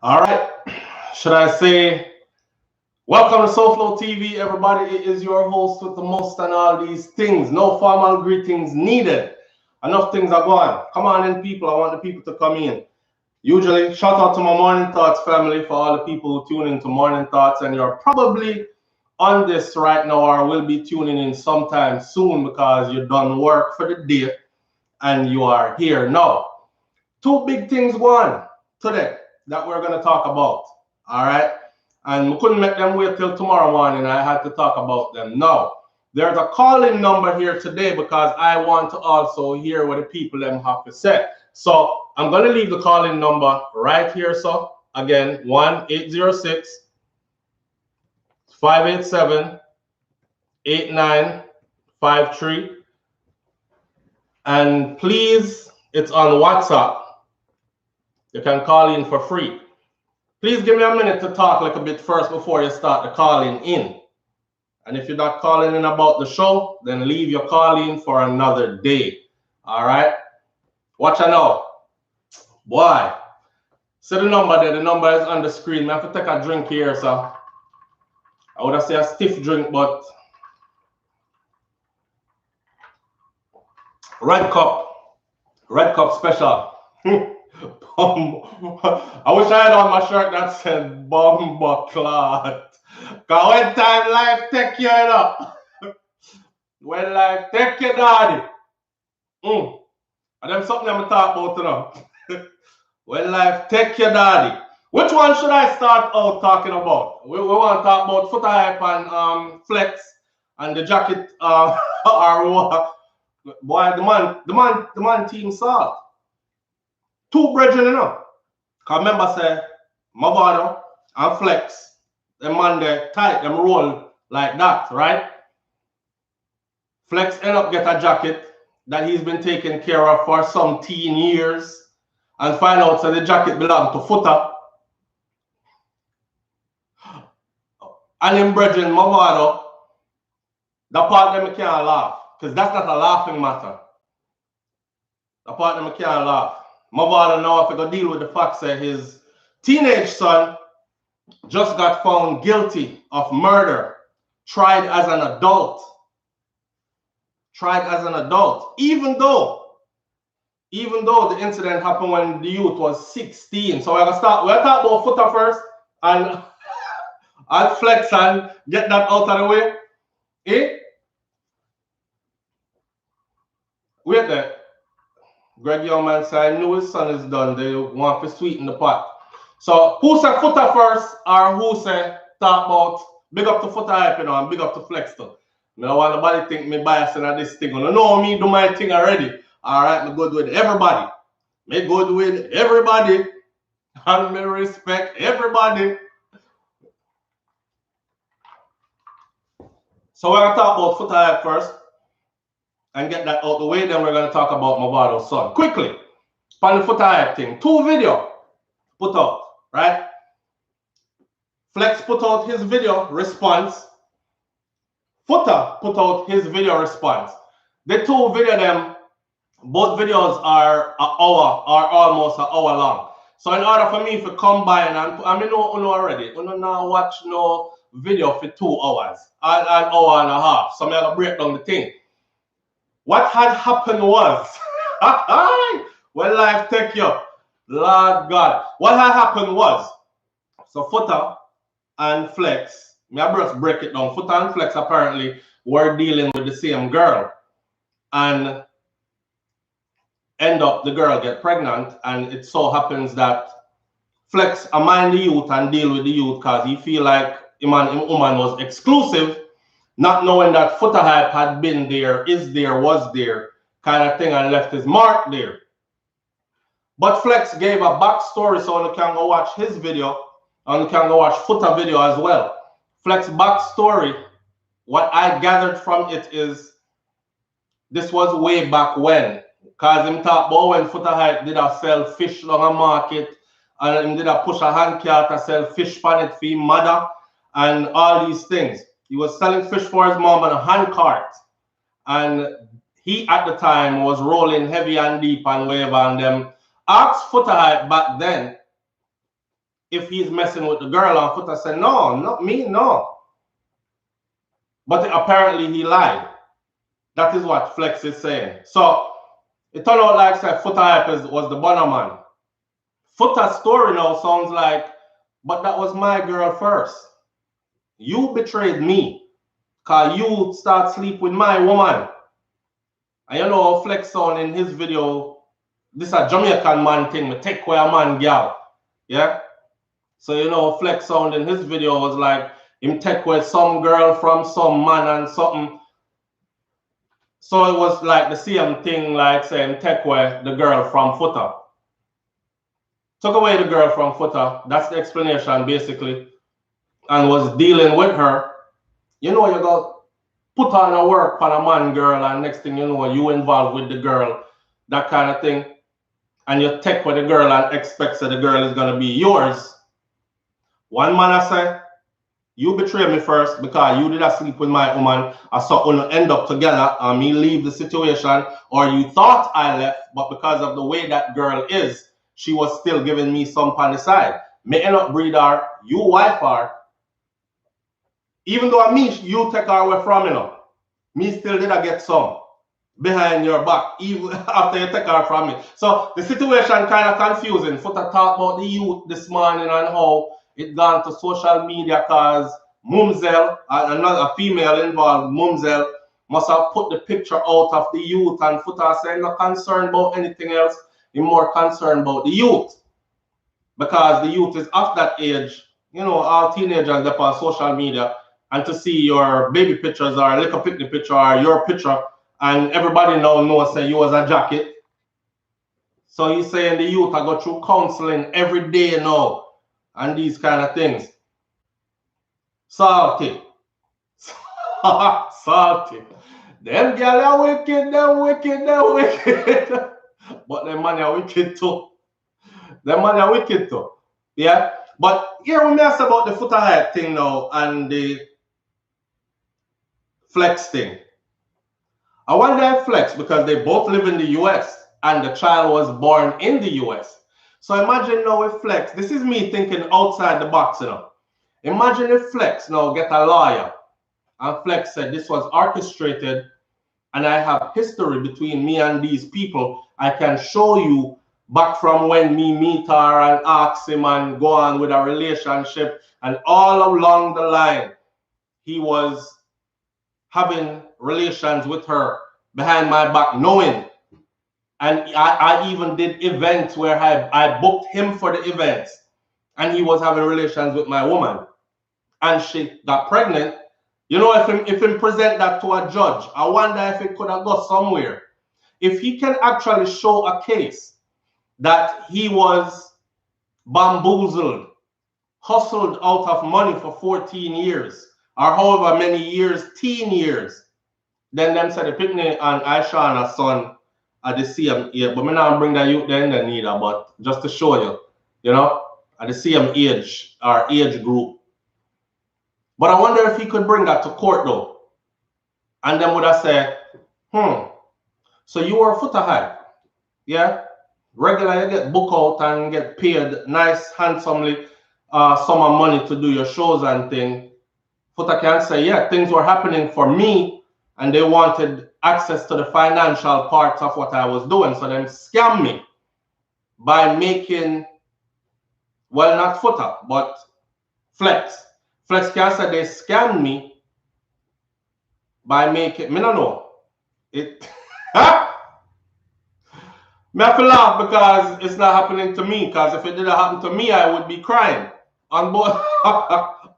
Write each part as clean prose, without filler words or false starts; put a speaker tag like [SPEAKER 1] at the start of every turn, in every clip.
[SPEAKER 1] All right. Should I say, welcome to SouFLoTV, everybody. It is your host with the most and all these things. No formal greetings needed. Enough things are going. Come on in, people. I want the people to come in. Usually, shout out to my Morning Thoughts family for all the people who tune into Morning Thoughts, and you're probably on this right now or will be tuning in sometime soon because you've done work for the day and you are here now. Two big things going today that we're going to talk about. All right. And we couldn't make them wait till tomorrow morning. I had to talk about them now. There's a call-in number here today because I want to also hear what the people them have to say. So I'm going to leave the call-in number right here. So again, 1-806-587-8953. And please, it's on WhatsApp. You can call in for free. Please give me a minute to talk a little bit first before you start the calling in. And if you're not calling in about the show, then leave your call in for another day. All right? Watch out now. Boy. See the number there. The number is on the screen. I have to take a drink here, so I would have said a stiff drink, but red cup special. I wish I had on my shirt that said Bomba Clot. Cause when time life take you, you know. When life take you, daddy. And them something I'm talk about, you know. When life take you, daddy. Which one should I start out talking about? We want to talk about Foota hype and flex and the jacket or what? Boy, the man team salt. Two brethren, you know. Cause remember say Mavado and Flex, them man they tight, them roll like that, right? Flex end up get a jacket that he's been taking care of for some teen years and find out that the jacket belongs to Foota. And him brethren Mavado, the part them can't laugh. Because that's not a laughing matter. The part them can't laugh. Mavado now have to deal with the fact that his teenage son just got found guilty of murder, tried as an adult. Even though the incident happened when the youth was 16. So we'll talk about Foota first and Flex and get that out of the way. Eh? Wait there. Greg Youngman said, I knew his son is done. They want to sweeten the pot. So who said Foota first or who said talk about big up to Foota hype, you know, and big up to Flex too? I don't want nobody think me biasing at this thing. You know me do my thing already. All right, me good with everybody. Me good with everybody. And me respect everybody. So we're going to talk about Foota hype first and get that out the way. Then we're going to talk about Mavado's son. Quickly, on the Foota hype thing. 2 video put out, right? Flex put out his video response. Foota put out his video response. The 2 video them, both videos are an hour or almost an hour long. So in order for me to combine and I mean no already, you know now watch no video for 2 hours, an hour and a half. So I'm gonna break down the thing. What had happened was when life take you, Lord God. What had happened was, so Foota and Flex, me I just break it down. Foota and Flex apparently were dealing with the same girl. And end up the girl get pregnant. And it so happens that Flex mind the youth and deal with the youth because he feel like him and him woman was exclusive, not knowing that Foota hype had been there, is there, was there, kind of thing, and left his mark there. But Flex gave a backstory, so you can go watch his video, and you can go watch Foota video as well. Flex backstory, what I gathered from it is, this was way back when, because him talk about when Foota hype did a sell fish on a market, and him did a push a hand cart to sell fish pan it for his mother, and all these things. He was selling fish for his mom on a hand cart. And he, at the time, was rolling heavy and deep and whatever. And them asked Foota hype back then if he's messing with the girl, and Foota said, no, not me, no. But apparently he lied. That is what Flex is saying. So it turned out like said Foota Hype was the Bonner man. Foota's story now sounds like, but that was my girl first. You betrayed me, because you start sleep with my woman. And you know how Flex sound in his video, this is a Jamaican man thing, me take away a man girl. Yeah? So you know Flex sound in his video was like, him take away some girl from some man and something. So it was like the same thing like saying take away the girl from Foota. Took away the girl from Foota, that's the explanation basically, and was dealing with her. You know, you got put on a work on a man girl, and next thing you know, you involved with the girl, that kind of thing. And you take with the girl and expect that the girl is going to be yours. One man I say, you betray me first because you did not sleep with my woman. I saw you end up together and me leave the situation, or you thought I left, but because of the way that girl is, she was still giving me some on the side. Me end up breed her, you wife her. Even though I mean you take her away from me, me still did I get some behind your back, even after you take her from me. So the situation kind of confusing. Foota talk about the youth this morning and how it gone to social media because Mumzel, another female involved, Mumzel, must have put the picture out of the youth, and Foota saying not concerned about anything else, he's more concerned about the youth. Because the youth is of that age, you know, all teenagers that on social media, and to see your baby pictures or a little picnic picture or your picture, and everybody now knows that you was a jacket. So he's saying the youth I go through counseling every day now, and these kind of things. Salty. Salty. Them girls are wicked, they're wicked, they're wicked. But them man are wicked too. Them man are wicked too. Yeah? But here we ask about the Foota Hype thing now and the Flex thing. I wonder if Flex, because they both live in the US and the child was born in the US. So imagine now if Flex, this is me thinking outside the box, you know. Imagine if Flex now get a lawyer and Flex said this was orchestrated and I have history between me and these people. I can show you back from when me meet her and ask him and go on with a relationship, and all along the line he was having relations with her behind my back, knowing. And I even did events where I booked him for the events, and he was having relations with my woman, and she got pregnant. You know, if he present that to a judge, I wonder if it could have got somewhere. If he can actually show a case that he was bamboozled, hustled out of money for 14 years, or however many years, teen years, then them said the picnic and Aishana's son at the same age. But me not bring that youth then neither, but just to show you, you know, at the same age or age group. But I wonder if he could bring that to court though. And then would I say, so you were a Foota Hype, yeah? Regularly you get booked out and get paid nice, handsomely, sum of money to do your shows and thing. Foota can say, yeah, things were happening for me and they wanted access to the financial parts of what I was doing. So them scam me by making, well, not Foota, but Flex. Flex can say they scammed me by making, me don't know. It, me have to laugh because it's not happening to me. Because if it didn't happen to me, I would be crying on both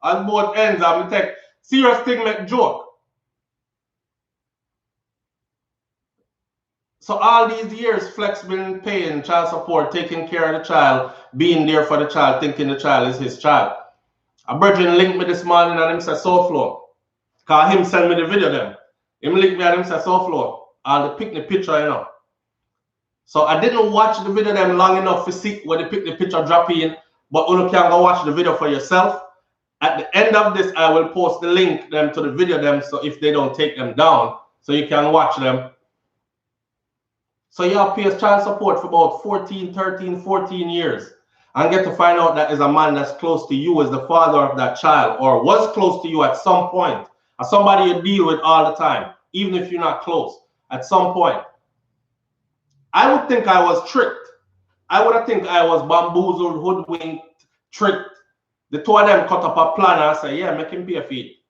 [SPEAKER 1] on both ends. I would take serious thing, make joke. So all these years, Flex been paying child support, taking care of the child, being there for the child, thinking the child is his child. A virgin linked me this morning and him said SouFLo. Cause him send me the video them. Him linked me and him said SouFLo. And the picnic picture, you know. So I didn't watch the video them long enough to see where they pick the picture drop in, but you can go watch the video for yourself. At the end of this, I will post the link them to the video them, so if they don't take them down, so you can watch them. So y'all pay child support for about 14 years. and get to find out that is a man that's close to you, is the father of that child, or was close to you at some point, or somebody you deal with all the time, even if you're not close, at some point, I would think I was tricked. I would have think I was bamboozled, hoodwinked, tricked. The two of them cut up a plan and say, yeah, make him pay a fee.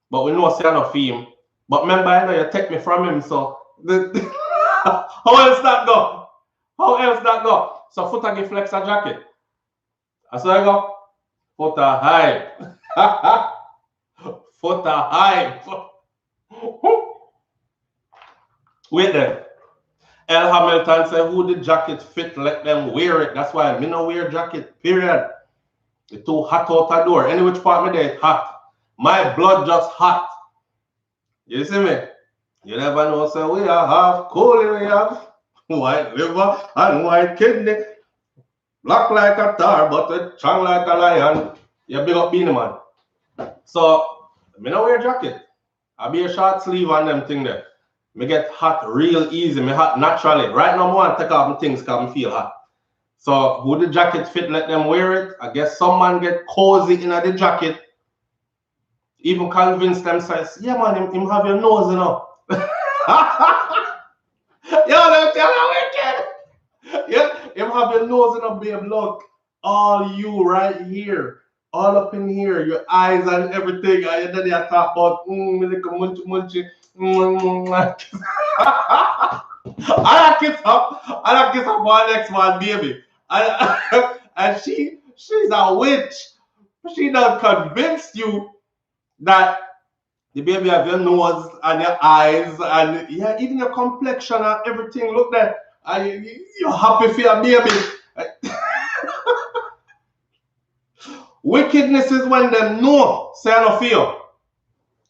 [SPEAKER 1] But we know say no fee him. But remember, I know you take me from him, so how else that go? How else that go? So Foota give Flex a jacket. That's where I go. Foota hype. Foota hype. Wait there. L. Hamilton said, who the jacket fit, let them wear it. That's why I no wear jacket, period. It's too hot out the door. Any which part of the day, it's hot. My blood just hot. You see me? You never know, so we have cool, we have white liver and white kidney. Black like a tar, but strong like a lion. You big up Beanie Man. So, I no wear jacket. I be a short sleeve on them thing there. Me get hot real easy. Me hot naturally. Right now, I want to take off my things because I feel hot. So, who the jacket fit, let them wear it. I guess some man get cozy in the jacket. Even convince them, says, yeah, man, him have your nose, you know. Yeah, them tell you wicked. Yeah, him have your nose, you know, babe. Look, all you right here, all up in here, your eyes and everything. And then you talk about, little munchy. I kiss up one next one, baby. And she's a witch. She done convinced you that the baby have your nose and your eyes and yeah, even your complexion and everything. Look there, and you're happy for your baby. Wickedness is when them know, say I don't feel.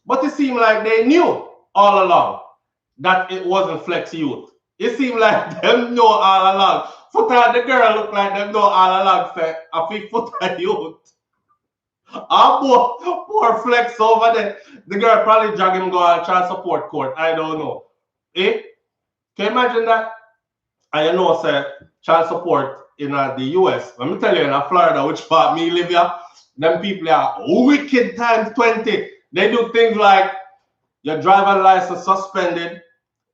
[SPEAKER 1] But it seemed like they knew all along that it wasn't Flex Youth. It seemed like them know all along. Foota, the girl look like them know all along. Say, I think Foota Youth. Poor Flex over there. The girl probably drag him go on child support court. I don't know. Eh? Can you imagine that? And you know, say, child support in the US. Let me tell you, in Florida, which part me live here, them people are wicked times 20. They do things like your driver's license suspended.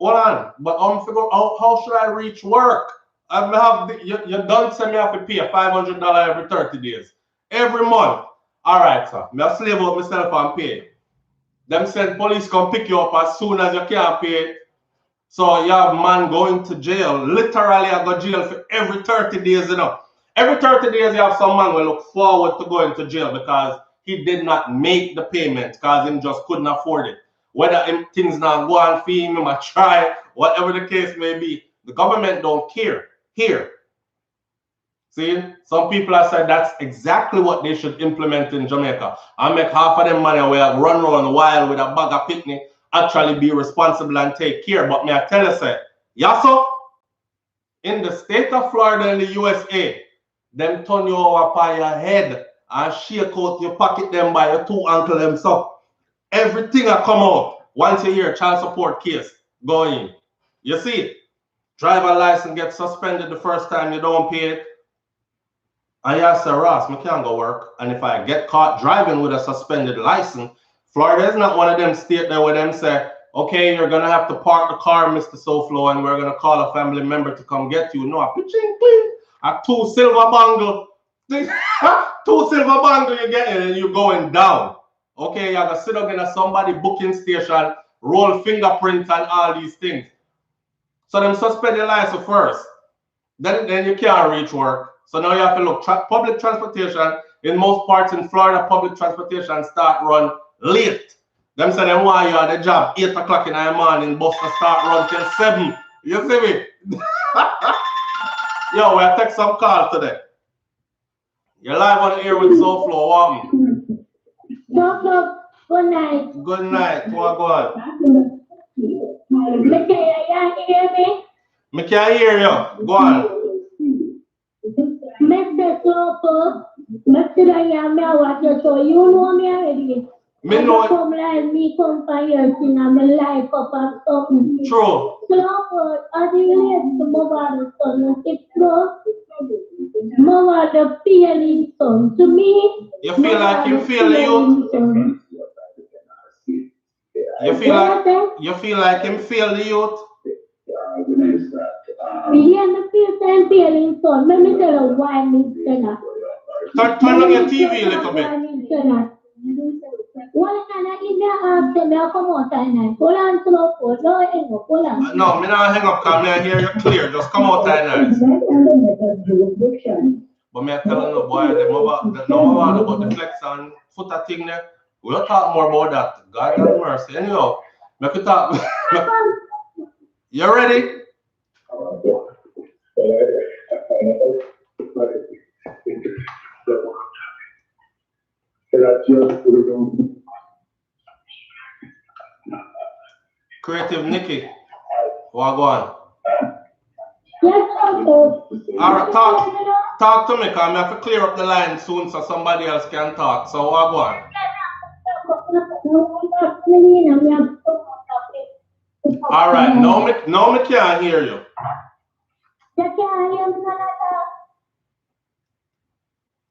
[SPEAKER 1] Hold on, but I'm figuring out how should I reach work? You don't send me have to pay $500 every 30 days. Every month. All right, sir. I slave out myself and pay. Them send police come pick you up as soon as you can't pay. So you have man going to jail. Literally, I go to jail for every 30 days, you know. Every 30 days, you have some man will look forward to going to jail because he did not make the payment because he just couldn't afford it. Whether things not go on for him, he might try, whatever the case may be. The government don't care. Here. See, some people have said that's exactly what they should implement in Jamaica. And make half of them money where run around wild with a bag of picnic, actually be responsible and take care. But may I tell you, say, yaso, in the state of Florida in the USA, them turn you over by your head and shake out your pocket them by your two ankle them. So everything will come out once you hear child support case going. You see it? Driver license gets suspended the first time you don't pay it. And you say, Ross, I can't go work. And if I get caught driving with a suspended license, Florida is not one of them states there where them say, okay, you're going to have to park the car, Mr. SouFLo, and we're going to call a family member to come get you. No, a pitching clean. A two silver bangle. Two silver bangle you get and you're going down. Okay, you have to sit up in somebody booking station, roll fingerprints and all these things. So them suspend your license first. Then you can't reach work. So now you have to look. Public transportation, in most parts in Florida, public transportation start run late. Them say them want you at the job 8 o'clock in the morning, bus to start run till 7. You see me? Yo, we'll take some calls today. You're live on the air with SouFLo. What me?
[SPEAKER 2] SouFLo, good night.
[SPEAKER 1] Good night. What go on?
[SPEAKER 2] Can you hear me?
[SPEAKER 1] Me can't hear you. Go on.
[SPEAKER 2] Mr. SouFLo, Mr. I watch your show. You know me already.
[SPEAKER 1] Me know.
[SPEAKER 2] Come live, me come for your thing. I'm a live up and something.
[SPEAKER 1] True.
[SPEAKER 2] SouFLo, are you related to Mavado son? It's true. Mavado feeling son. To me,
[SPEAKER 1] You feel like you feel the youth?
[SPEAKER 2] son.
[SPEAKER 1] You feel like him feel the youth?
[SPEAKER 2] Yeah, me feel same feeling son. Let me tell you why me say that.
[SPEAKER 1] Turn on your TV a little bit.
[SPEAKER 2] One can I in the after me come out and pull on slow for no hang up, pull on.
[SPEAKER 1] No, me not hang up because I hear you clear. Just come out and nice. But me I tell you, boy, the Mavado about the flex and Foota thing there. We'll talk more about that. God have mercy. Anyhow, me could talk. You ready? Creative Nikki. What go on?
[SPEAKER 2] Yes, okay.
[SPEAKER 1] Alright, talk to me because I have to clear up the line soon so somebody else can talk. So what go on? Alright, no me can't hear you.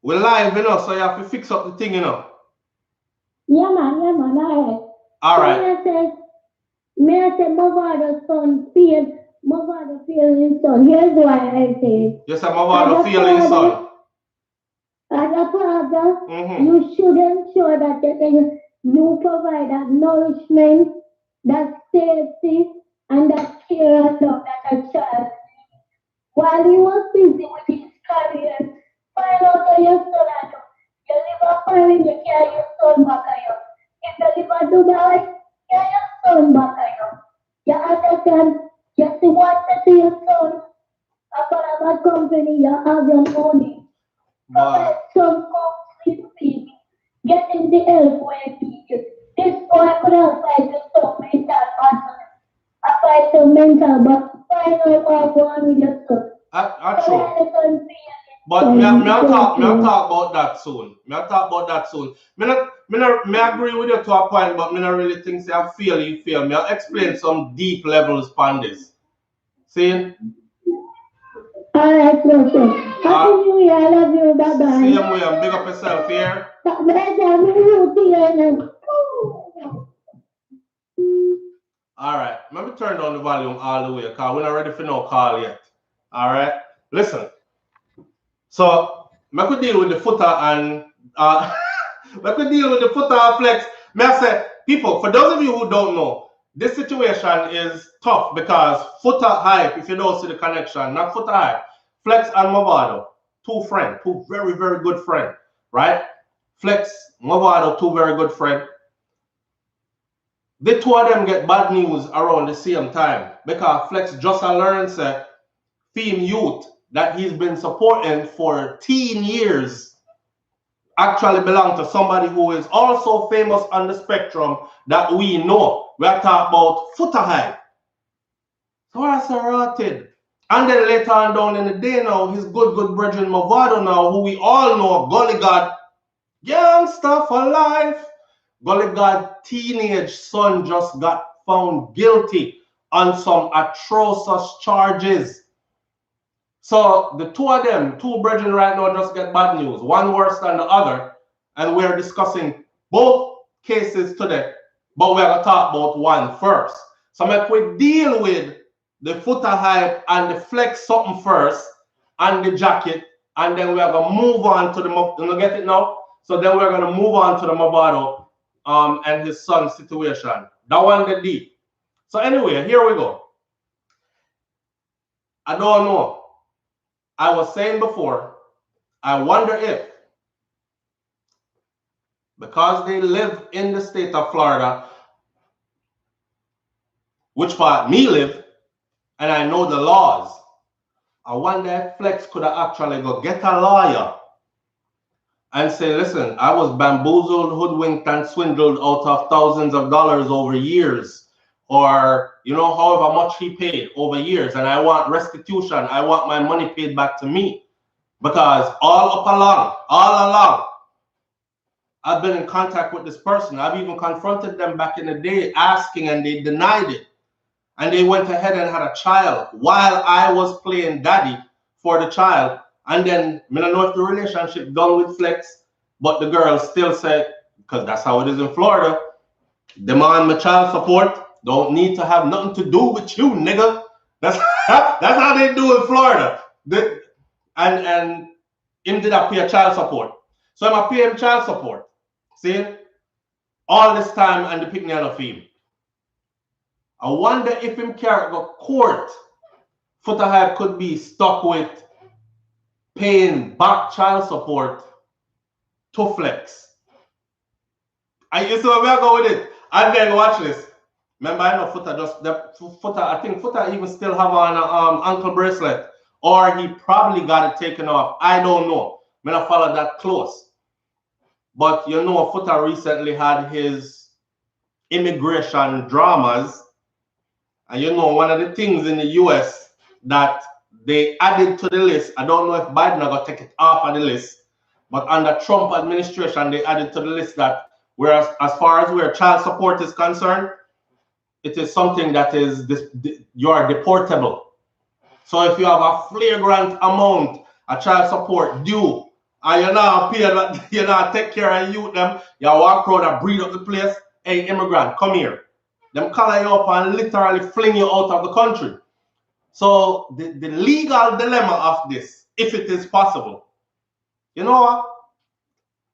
[SPEAKER 1] We're live, you know, so you have to fix up the thing, you know.
[SPEAKER 2] Yeah, man,
[SPEAKER 1] Alright.
[SPEAKER 2] May I say Mavado son Mavado feel his son. Here's why I say.
[SPEAKER 1] You say Mavado feel his son.
[SPEAKER 2] As a father, you should ensure that you provide that nourishment, that safety, and that care and love that a child. While he was busy with his career, find out how your son at home. You live a foreign, you carry your son back at you. If you live a Dubai, carry your son back at you. You understand? You see what to see your son. After a bad company, you have your money. But some complete people getting the help where needed. This boy could have fight with some mental battle. I fight some mental, but find out what going with your son.
[SPEAKER 1] True. But me talk about that soon. Me agree with you to a point, but me not really think say I feel you feel. Me explain some deep levels upon this. See?
[SPEAKER 2] Alright, no sir. Happy New Year, I love you, bye bye.
[SPEAKER 1] Same way, and big up yourself here. Alright, let me turn down the volume all the way because we're not ready for no call yet. Alright, listen. So, I could deal with the Foota and I could deal with the Foota flex. May I say, people, for those of you who don't know, this situation is tough because Foota hype, if you don't see the connection, not Foota hype, Flex and Mavado, two friends, two very, very good friends, right? Flex, Mavado, two very good friends. The two of them get bad news around the same time because Flex just learned that Theme Youth that he's been supporting for 10 years actually belong to somebody who is also famous on the spectrum that we know. We're talking about Foota hype. So I sorted. And then later on down in the day now, his good brethren Mavado now, who we all know, Gully God, gangster for life. Gully God teenage son just got found guilty on some atrocious charges. So the two of them, two brethren right now just get bad news, one worse than the other. And we're discussing both cases today, but we're going to talk about one first. So if we deal with the Foota hype and the flex something first, and the jacket, and then we're going to move on to the, you get it now? So then we're going to move on to the Mavado and his son's situation. That one the deep. So anyway, here we go. I don't know. I was saying before, I wonder if, because they live in the state of Florida, which part me live, and I know the laws, I wonder if Flex could have actually go get a lawyer and say, listen, I was bamboozled, hoodwinked, and swindled out of thousands of dollars over years, or, you know, however much he paid over years, and I want restitution. I want my money paid back to me. Because all along, I've been in contact with this person. I've even confronted them back in the day asking, and they denied it. And they went ahead and had a child while I was playing daddy for the child. And then, I don't know if the relationship done with flex, but the girl still said, because that's how it is in Florida, demand my child support, don't need to have nothing to do with you, nigga. That's how they do in Florida. And him did I pay child support. So I'm pay him child support. See? All this time and the picnic on a fee. I wonder if him can't go court. Foota Hype could be stuck with paying back child support to flex. And you see where we go with it. And then watch this. Remember, I know Foota I think Foota even still have on an ankle bracelet. Or he probably got it taken off. I don't know. I don't follow that close. But you know, Foota recently had his immigration dramas. And you know, one of the things in the US that they added to the list, I don't know if Biden are going to take it off of the list, but under Trump administration, they added to the list that whereas as far as where child support is concerned, it is something that is, you are deportable. So if you have a flagrant amount of child support due, and you're not pay that, you're not take care of youth, them, you walk around and breed up the place, hey, immigrant, come here. Them call you up and literally fling you out of the country. So the legal dilemma of this, if it is possible, you know what?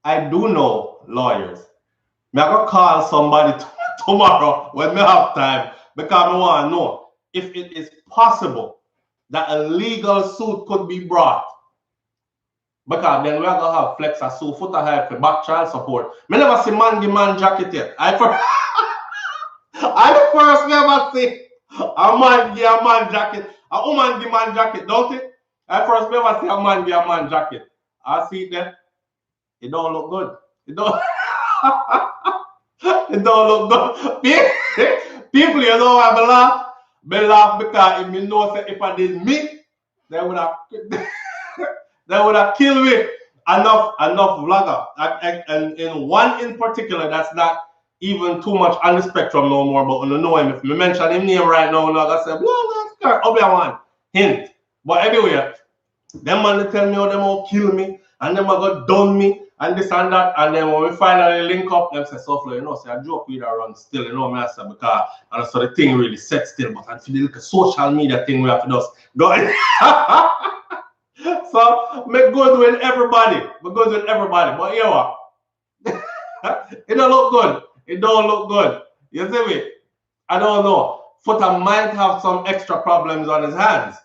[SPEAKER 1] I do know lawyers. I'm going to call somebody tomorrow when we have time because I want to know if it is possible that a legal suit could be brought. Because then we're going to have flex a suit, Foota Hype for back child support. I never see man give man jacket yet. I the first never see a man give a man jacket. A woman give man jacket, don't it? I first never see a man give a man jacket. I see it there. It don't look good. It don't it don't look good. People, you know why I laugh? I laugh because if you know if I did me, they would have killed me. Enough vlogger. And in one in particular that's not even too much on the spectrum no more, but when you know him, if you mention him name right now, I say, one hint. But anyway, them man they tell me how them all kill me, and them go done me, and this and that, and then when we finally link up, them say, SouFLo, you know, say I joke with her run still, you know, me I say, because and so the thing really set still, but I feel like a social media thing we have to just go. So make good with everybody. Make good with everybody. But you know what? It don't look good. It don't look good. You see me? I don't know. Foota might have some extra problems on his hands.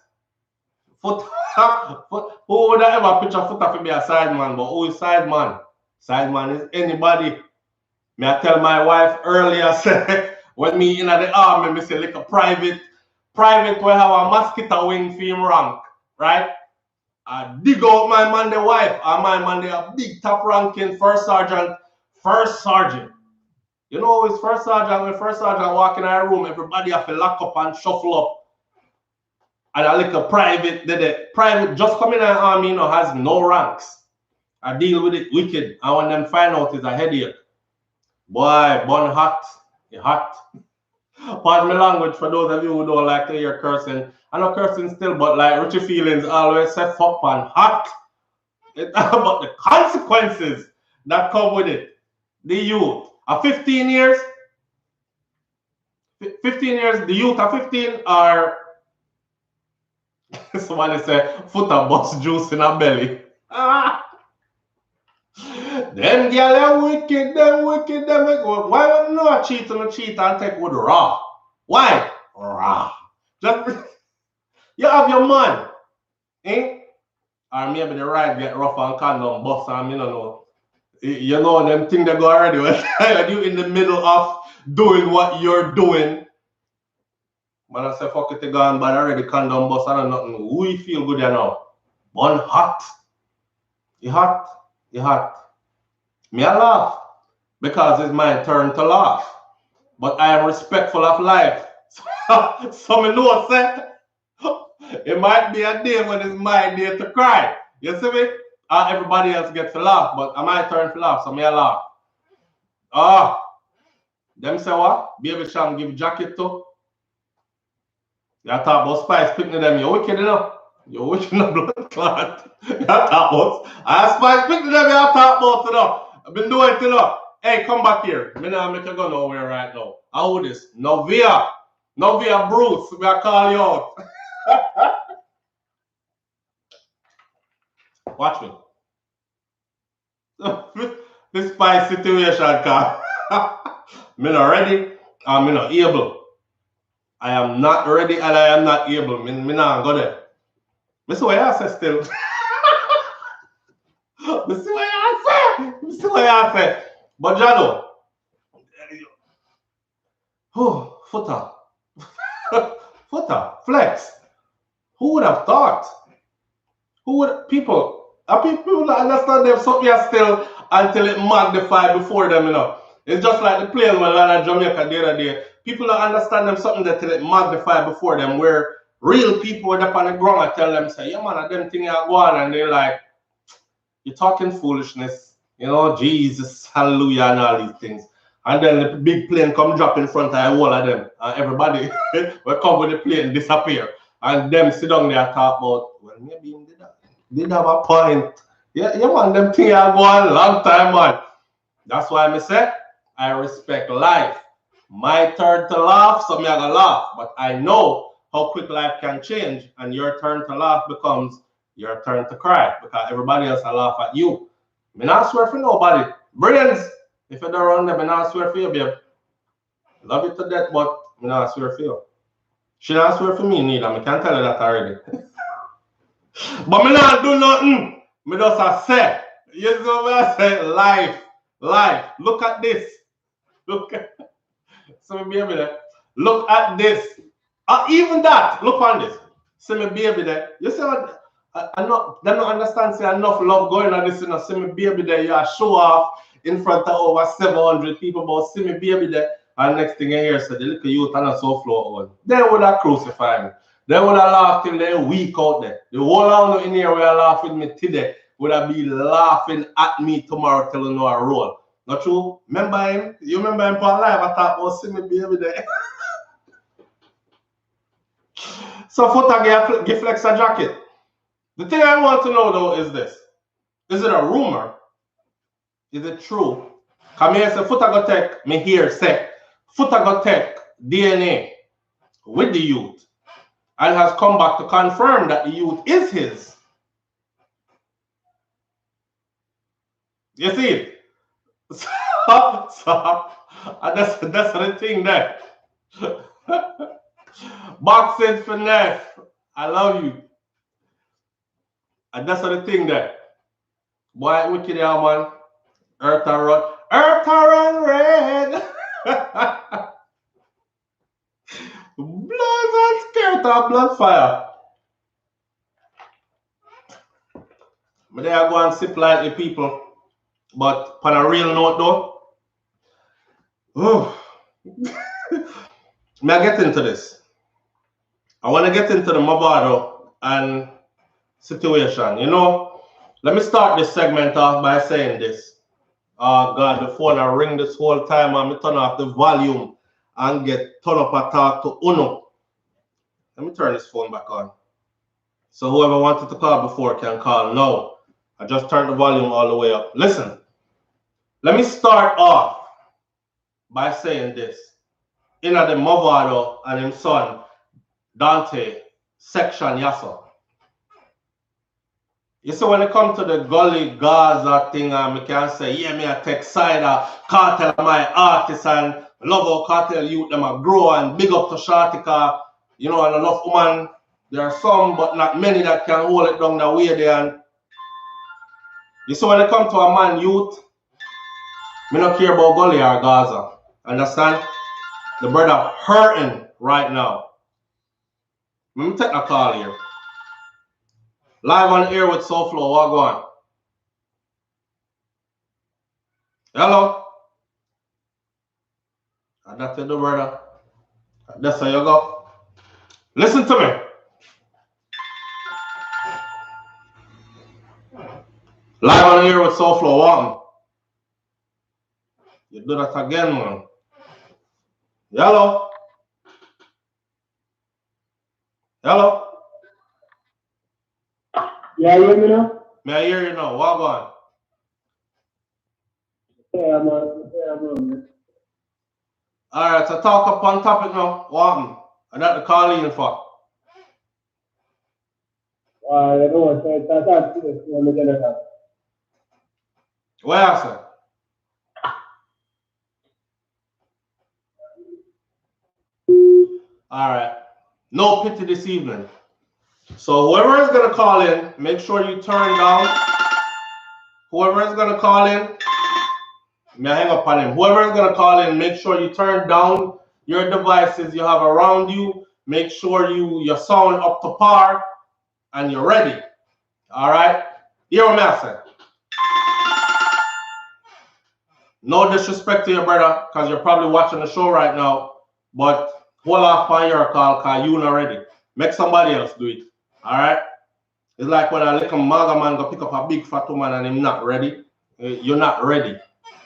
[SPEAKER 1] Foota, who would I ever picture Foota to be a side man? But who is side man? Side man is anybody. May I tell my wife earlier, say, when me in the army, me say like a private will have a mosquito wing for him rank, right? I dig out my man the wife, and my man the big top ranking first sergeant. You know, his first sergeant, when first sergeant walk in our room, everybody have to lock up and shuffle up. And I like a private, the private just coming in the army, you know, has no ranks. I deal with it wicked. And when them find out it's a headache. Boy, bun hot. It hot. Pardon my language for those of you who don't like to hear cursing. I know cursing still, but like Richie Feelings always say fuck and hot. It's about the consequences that come with it. The youth are 15 years. 15 years, the youth are 15 are somebody say Foota bust juice in her belly. Them girls are wicked, them wicked. Why would you not cheat and take with raw? Why? Raw. Just you have your man, eh? Or maybe the ride get rough and condom bust and you know. You know them things that go already. When you in the middle of doing what you're doing. But I say fuck it, gone but already condom bust and nothing. We feel good now. One hot. You hot. You hot. Me I laugh because it's my turn to laugh. But I am respectful of life. So me know say it might be a day when it's my day to cry. You see me? Everybody else gets to laugh, but it's my turn to laugh, so me I laugh. Them say what? Baby Sham give jacket to. You talk about Spice picking them, you wicked enough. You wish no blood clot. You talk about. I spice quick to them. You talk about, you know. I've been doing it, you know. Hey, come back here. Me not make you go nowhere right now. How this? Novia Bruce. We are call you out. Watch me. This spice situation, car. Me not ready. I'm not able. I am not ready and I am not able. Me not go there. Me see what you say still. Me see what you say. But Jado, Foota, Foota, flex. Who would have thought? People that understand them something still until it magnified before them, you know. It's just like the plane when I landed Jamaica the other day. People don't understand them something that till it magnified before them, where real people were up on the ground and tell them, say, yeah man, them thing are going, and they're like, you're talking foolishness, you know, Jesus, hallelujah, and all these things. And then the big plane come drop in front of all of them, and everybody will come with the plane disappear. And them sit down there and talk about, well, maybe he did have a point. Yeah, man, them things are going long time, man. That's why I say I respect life. My turn to laugh, so me I gonna laugh. But I know how quick life can change, and your turn to laugh becomes your turn to cry because everybody else will laugh at you. Me not swear for nobody. Brains, if you don't run them, me not swear for you, babe. Love you to death, but me not swear for you. She not swear for me neither. I can't tell you that already. But me not do nothing. Me just say, you know what I say? Life. Look at this. Look at. So me baby there. Look at this. Even that. Look on this. See me baby there. You see what? I not. They don't understand. Say enough love going on this. You know. See me baby there. You are show off in front of over 700 people. But see me baby there. And next thing you hear, so the little youth and a SouFLo on. They would have crucified me. They would have laughed till they're weak out there. The whole round in here will laugh with me today. Would have been laughing at me tomorrow till you know I roll. Not true? Remember him? You remember him for live? I thought about see me baby there. So Foota give Flex a jacket. The thing I want to know though is this. Is it a rumor? Is it true? Come here, say Foota go take me here say Foota go take DNA with the youth and has come back to confirm that the youth is his. You see it? So that's the thing there. Boxing finesse. I love you. And that's the thing there. Boy, wicked yeah, man. Earth and red. Blood and spirit of blood fire. But they are going to sip like the people. But on a real note though, may I get into this? I want to get into the Mavado and situation. You know, let me start this segment off by saying this. Oh God, the phone I ring this whole time and me turn off the volume and get turn up a talk to Uno. Let me turn this phone back on. So whoever wanted to call before can call now. I just turned the volume all the way up. Listen, let me start off by saying this. In the Mavado and his son, Dante, section Yasa. You see, when it comes to the gully Gaza thing, I can say, yeah, me I take side of Kartel, my artist, and love how Kartel youth them a grow and big up to Shartika, you know, and enough woman. There are some, but not many that can hold it down the way there. And you see, when it comes to a man youth, me not care about gully or Gaza. Understand? The brother hurting right now. Let me take a call here. Live on air with SouFLo, what go on? Hello? That's it, brother. That's how you go. Listen to me. Live on air with SouFLo, what? You do that again, man. Hello? Hello?
[SPEAKER 3] Yeah, you hear me now?
[SPEAKER 1] May I hear you now? What on?
[SPEAKER 3] Yeah, man.
[SPEAKER 1] Alright, so talk up on topic now. What happened? I got the call in for.
[SPEAKER 3] I don't know, so it's not this one.
[SPEAKER 1] What I said? Alright. No pity this evening. So whoever is gonna call in, make sure you turn down. Whoever is gonna call in, may I hang up on him. Whoever is gonna call in, make sure you turn down your devices you have around you. Make sure your sound up to par and you're ready. Alright? Hear what I said. No disrespect to your brother, because you're probably watching the show right now, but hold off on your call because you're not ready. Make somebody else do it. Alright? It's like when a little maga man go pick up a big fat woman and him not ready. You're not ready.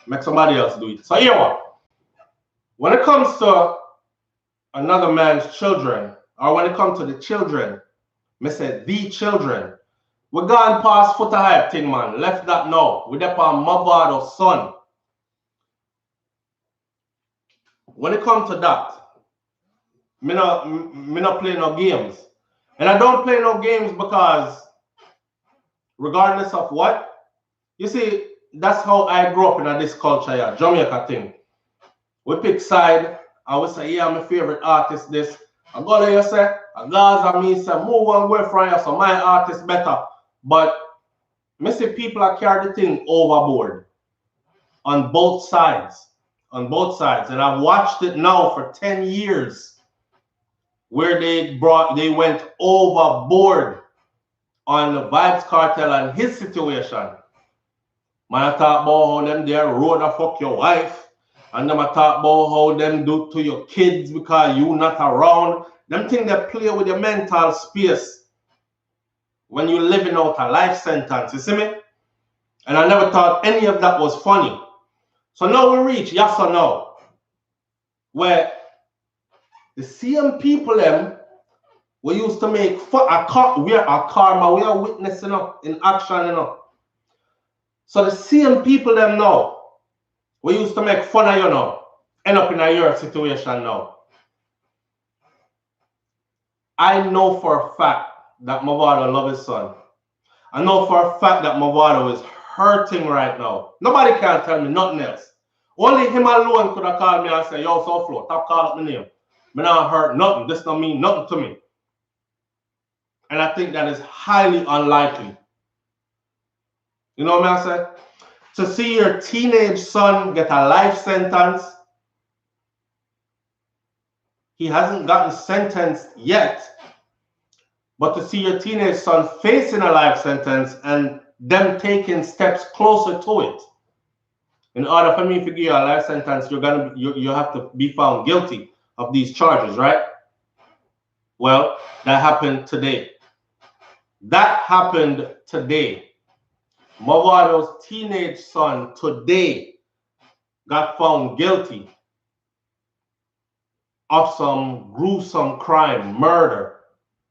[SPEAKER 1] Make somebody else do it. So here what? When it comes to another man's children, or when it comes to the children, me say the children, we gone past Foota hype thing, man. Left that now. We there on Mavado son. When it comes to that, me not play no games. And I don't play no games because regardless of what, you see, that's how I grew up in this culture here, Jamaica thing. We pick side and we say, yeah, my favorite artist this. I go there, you say, I Gaza me say, move on away from you, so my artist better. But me see people are carry the thing overboard on both sides. On both sides. And I've watched it now for 10 years where they went overboard on the Vibes Kartel and his situation. Man, I talk about how them there road a fuck your wife. And them I talk about how them do to your kids because you not around. Them things that play with your mental space when you living out a life sentence. You see me? And I never thought any of that was funny. So now we reach yes or no, where the same people them we used to make fun. We are karma. We are witnessing in action. So the same people them now we used to make fun of you now end up in your situation now. I know for a fact that Mavado loves his son. I know for a fact that Mavado is hurting right now. Nobody can tell me nothing else. Only him alone could have called me and said, yo, SouFlo, stop calling up my name. Me not hurt nothing. This don't mean nothing to me. And I think that is highly unlikely. You know what I say? To see your teenage son get a life sentence, he hasn't gotten sentenced yet, but to see your teenage son facing a life sentence and them taking steps closer to it. In order for me to give you a life sentence, you have to be found guilty of these charges, right? Well, that happened today. That happened today. Mavado's teenage son today got found guilty of some gruesome crime, murder,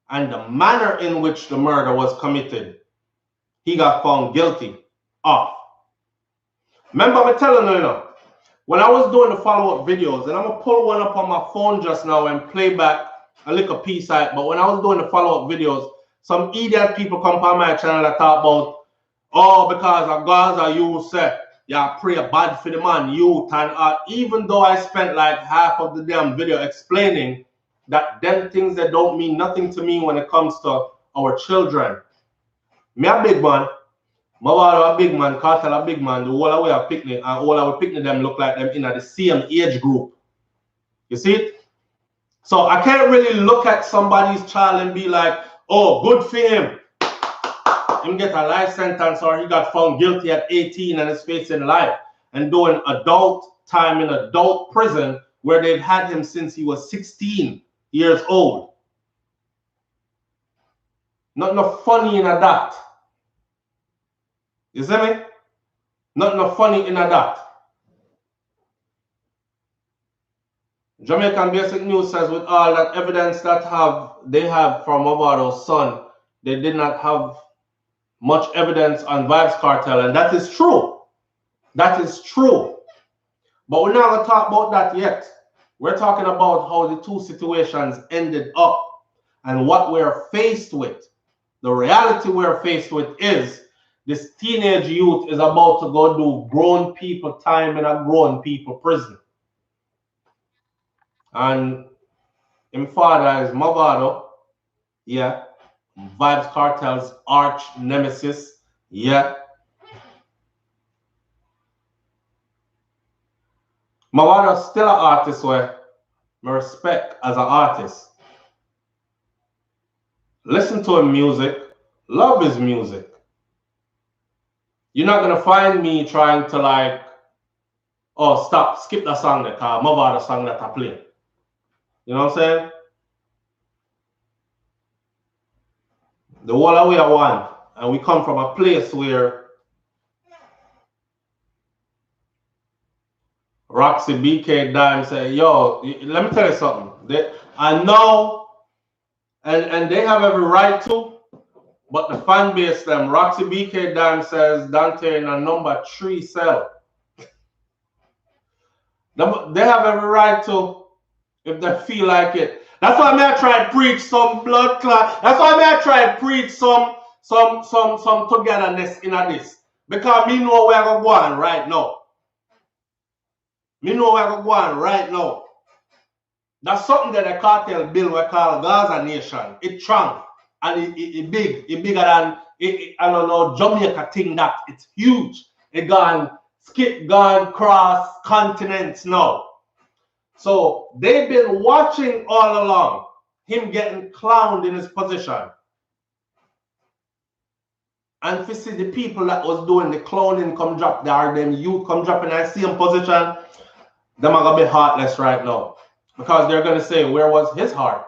[SPEAKER 1] and the manner in which the murder was committed, he got found guilty of. Remember me telling you, when I was doing the follow-up videos, and I'm going to pull one up on my phone just now and play back a little piece of it, but when I was doing the follow-up videos, some idiot people come on my channel that talk about, oh, because of Gaza, you say, yeah, pray bad for the man, youth, and even though I spent like half of the damn video explaining that them things that don't mean nothing to me when it comes to our children. Me a big man, Mavado a big man, Kartel a big man, the whole away a picnic, and all our picnic them look like them in the same age group. You see it? So I can't really look at somebody's child and be like, oh, good for him. Him get a life sentence or he got found guilty at 18 and is facing life and doing adult time in adult prison where they've had him since he was 16 years old. Nothing funny in that. You see me? Nothing funny in that. Jamaican Basic News says with all that evidence that they have from Mavado's son, they did not have much evidence on Vybz Kartel, and that is true. That is true. But we're not going to talk about that yet. We're talking about how the two situations ended up and what we're faced with. The reality we're faced with is this teenage youth is about to go do grown people time in a grown people prison. And his father is Mavado, yeah. Vybz Kartel's arch nemesis, yeah. Mavado's still an artist where I respect as an artist. Listen to his music, love his music. You're not gonna find me trying to like, oh stop, skip that song that Mavado song that I play. You know what I'm saying? The whole of we are one, and we come from a place where Roxy, BK, Dime say, yo, let me tell you something. I know, and they have every right to, but the fan base, them, Roxy, BK, Dime says Dante in a number 3 cell. They have every right to, if they feel like it. That's why I try to preach some blood clot. That's why I try to preach some togetherness in this. Because me know where I'm going right now. Me know where I'm going right now. That's something that the cartel bill we call Gaza Nation. It's strong. And it big. It's bigger than, I don't know, Jamaica thing that. It's huge. It gone cross continents now. So they've been watching all along him getting clowned in his position. And if you see the people that was doing the clowning come drop there, them youth come drop in the same position, them are gonna be heartless right now. Because they're gonna say, where was his heart?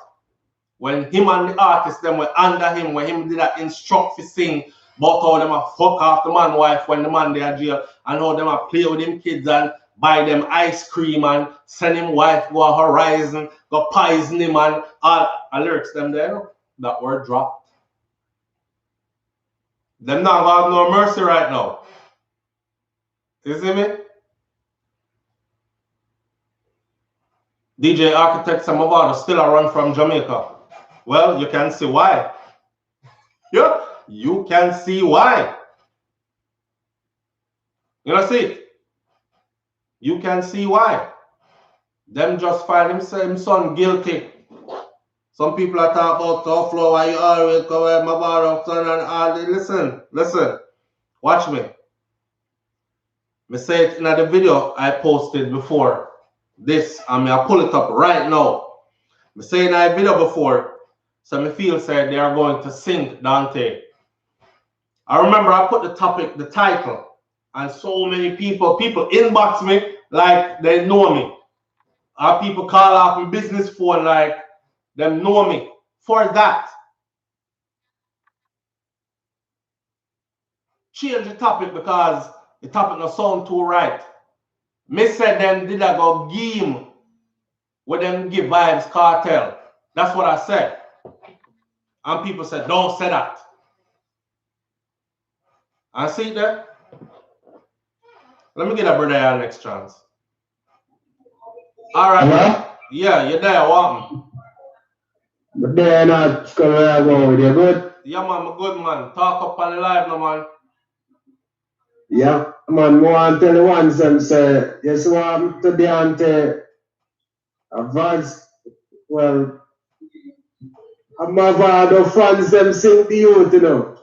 [SPEAKER 1] When him and the artists them were under him, when him did that instruct to sing about how them a fuck off the man wife when the man they are jail, and how them a play with them kids and buy them ice cream and send him wife go a horizon, go poison him and all alerts them there that were dropped. Them not gonna have no mercy right now. You see me? DJ Architect Mavado still a run from Jamaica. Well, you can see why. Yeah, you can see why. You know, see? You can see why. Them just find him son guilty. Some people are talking about SouFLo, why you always cover Mavado son and all. Listen. Watch me. Me say it in the video I posted before this. I pull it up right now. Me say in that video before, so me feel said they are going to sink Dante. I remember I put the title, and so many people inbox me like they know me. People call off my business phone like them know me for that. Change the topic because the topic not sound too right. Me said them did I go game with them give Vybz Kartel. That's what I said. And people said, don't say that. And see there? Let me get a brother our next chance. All right.
[SPEAKER 3] Hello?
[SPEAKER 1] Yeah, you're there. What?
[SPEAKER 3] But they're not coming with you good?
[SPEAKER 1] Yeah, man, I'm good, man. Talk up on the live now, man.
[SPEAKER 3] Yeah, man, I want to tell you one thing, say, yes, I'm to Dante, advance, well, I'm Mavado fans, them sing the youth, you know.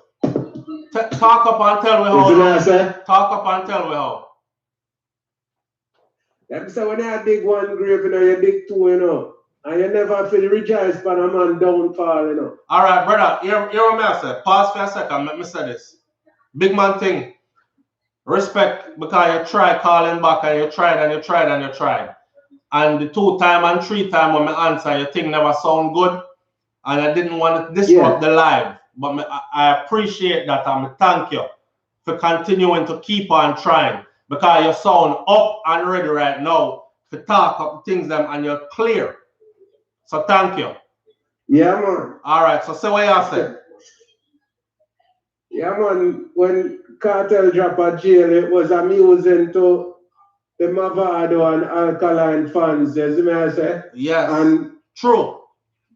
[SPEAKER 1] Talk up and tell me how.
[SPEAKER 3] You know what I say?
[SPEAKER 1] Talk up and tell me how.
[SPEAKER 3] Them say when I dig one grave, you know, you dig two, you know. And you never feel rejoice for a man downfall, you know.
[SPEAKER 1] All right, brother, hear what I say. Pause for a second, let me say this. Big man thing. Respect, because you tried calling back and you tried and you tried and you tried. And the 2 time and 3 time when I answer, your thing never sound good. And I didn't want to disrupt the live. But I appreciate that and I thank you for continuing to keep on trying. Because you sound up and ready right now to talk up things them and you're clear. So thank you.
[SPEAKER 3] Yeah, man.
[SPEAKER 1] All right, so say what you say.
[SPEAKER 3] Yeah, man, when Kartel dropped out of jail, it was amusing to the Mavado and Alkaline fans, you see me I say?
[SPEAKER 1] Yes.
[SPEAKER 3] And
[SPEAKER 1] true.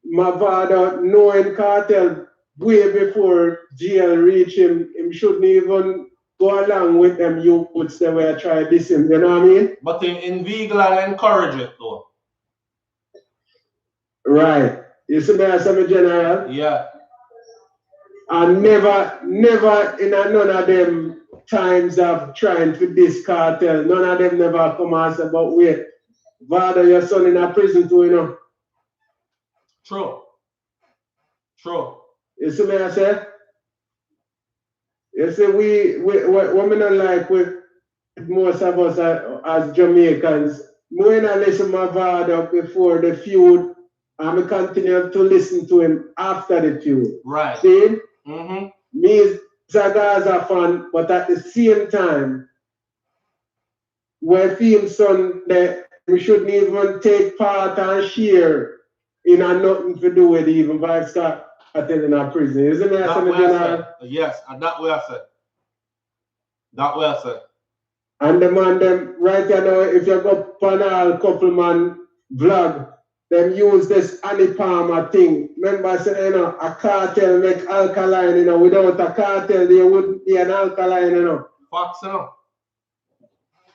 [SPEAKER 3] Mavado, knowing Kartel way before jail reach him shouldn't even go along with them youths that were trying this him, you know what I mean?
[SPEAKER 1] But in inveigle and encourage it though.
[SPEAKER 3] Right. You see me I say, General?
[SPEAKER 1] Yeah.
[SPEAKER 3] And never in none of them times of trying to this Kartel, none of them never come and say, but wait, Vado, your son in a prison too, you know.
[SPEAKER 1] True. True.
[SPEAKER 3] You see me I say? You see, we not like with most of us as Jamaicans, we not listen to Mavado before the feud, and we continue to listen to him after the feud.
[SPEAKER 1] Right.
[SPEAKER 3] See?
[SPEAKER 1] Mm-hmm.
[SPEAKER 3] Me is a Gaza fan, but at the same time, we feel son that we shouldn't even take part and share in a nothing to do with even Vibes Kartel in our prison. Isn't that something, General?
[SPEAKER 1] Yes, and that way I said. That way I said.
[SPEAKER 3] And the man them right now, if you go on all couple man vlog, them use this Annie Palmer thing. Remember I said, you know, a cartel make alkaline, you know, without a cartel there wouldn't be an alkaline, you know.
[SPEAKER 1] Facts, you know.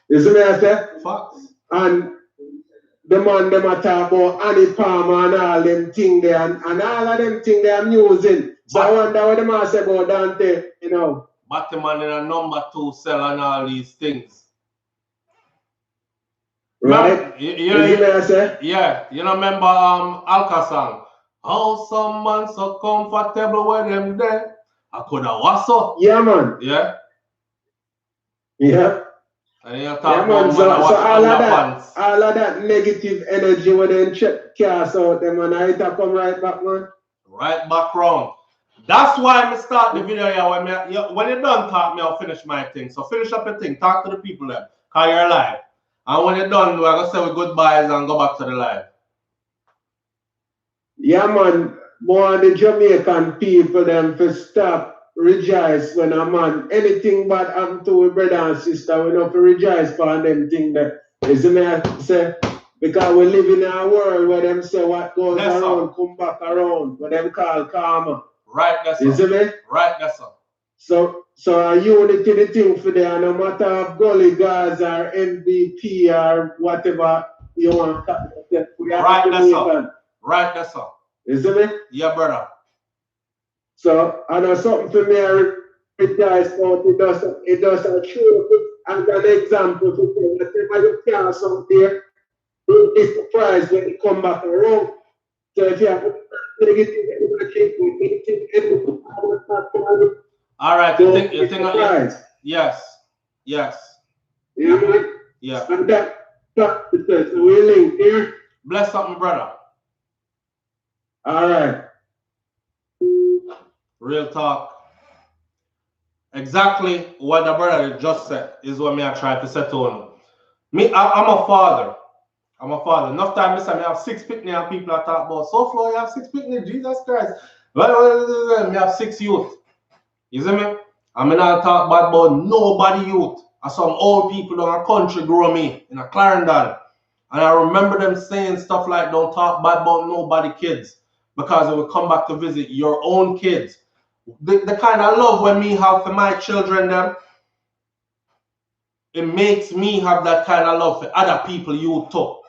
[SPEAKER 3] You see me I say?
[SPEAKER 1] Facts.
[SPEAKER 3] And the man them a talk about Annie Palmer and all them thing there and all of them thing they are using. So I wonder what them a say about Dante, you know.
[SPEAKER 1] Batman in a number 2 cell and all these things.
[SPEAKER 3] Right?
[SPEAKER 1] Yeah, you know, remember Alka song. How some man so comfortable with them there. I could have was so.
[SPEAKER 3] Yeah, man.
[SPEAKER 1] Yeah.
[SPEAKER 3] Yeah.
[SPEAKER 1] And you talk
[SPEAKER 3] yeah, man.
[SPEAKER 1] about
[SPEAKER 3] So
[SPEAKER 1] pants.
[SPEAKER 3] all of that negative energy when they cast out them and I come right back, man.
[SPEAKER 1] Right back round. That's why I start the video here. When you're done talk, I'll finish my thing. So finish up your thing. Talk to the people there. Because you're live. And when you're done, we're going to say goodbyes and go back to the live.
[SPEAKER 3] Yeah, man. More the Jamaican people them to stop rejoice when a man anything bad happen to a brother and sister, we don't rejoice for them thing that is me I say because we live in a world where them say what goes around come back around, what them call karma.
[SPEAKER 1] Right, that's
[SPEAKER 3] you see me?
[SPEAKER 1] Right, that's all.
[SPEAKER 3] So a unity the thing for them, no matter if Gully Guards or MVP or whatever you want to
[SPEAKER 1] right, that's all. Right, that's all.
[SPEAKER 3] You see me?
[SPEAKER 1] Yeah, brother.
[SPEAKER 3] So I know something for me I rejoice about it does a true and an example to say whatever you can out there, don't be surprised when you come back around. So if you have negative
[SPEAKER 1] all right, you think yes. Yes.
[SPEAKER 3] Yeah, man.
[SPEAKER 1] Yeah.
[SPEAKER 3] And that's the we link here.
[SPEAKER 1] Bless something, brother.
[SPEAKER 3] All right.
[SPEAKER 1] Real talk. Exactly what the brother just said is what me I try to say to him. Me, I'm a father. I'm a father. Enough time I have 6 picnic and people are talking about SouFLo, you have 6 picnic, Jesus Christ. Well, me have 6 youth. You see me? I'm not talk bad about nobody youth. And some old people in our country grew me in a Clarendon. And I remember them saying stuff like, don't talk bad about nobody kids. Because it will come back to visit your own kids. The kind of love when me have for my children, them, it makes me have that kind of love for other people you too.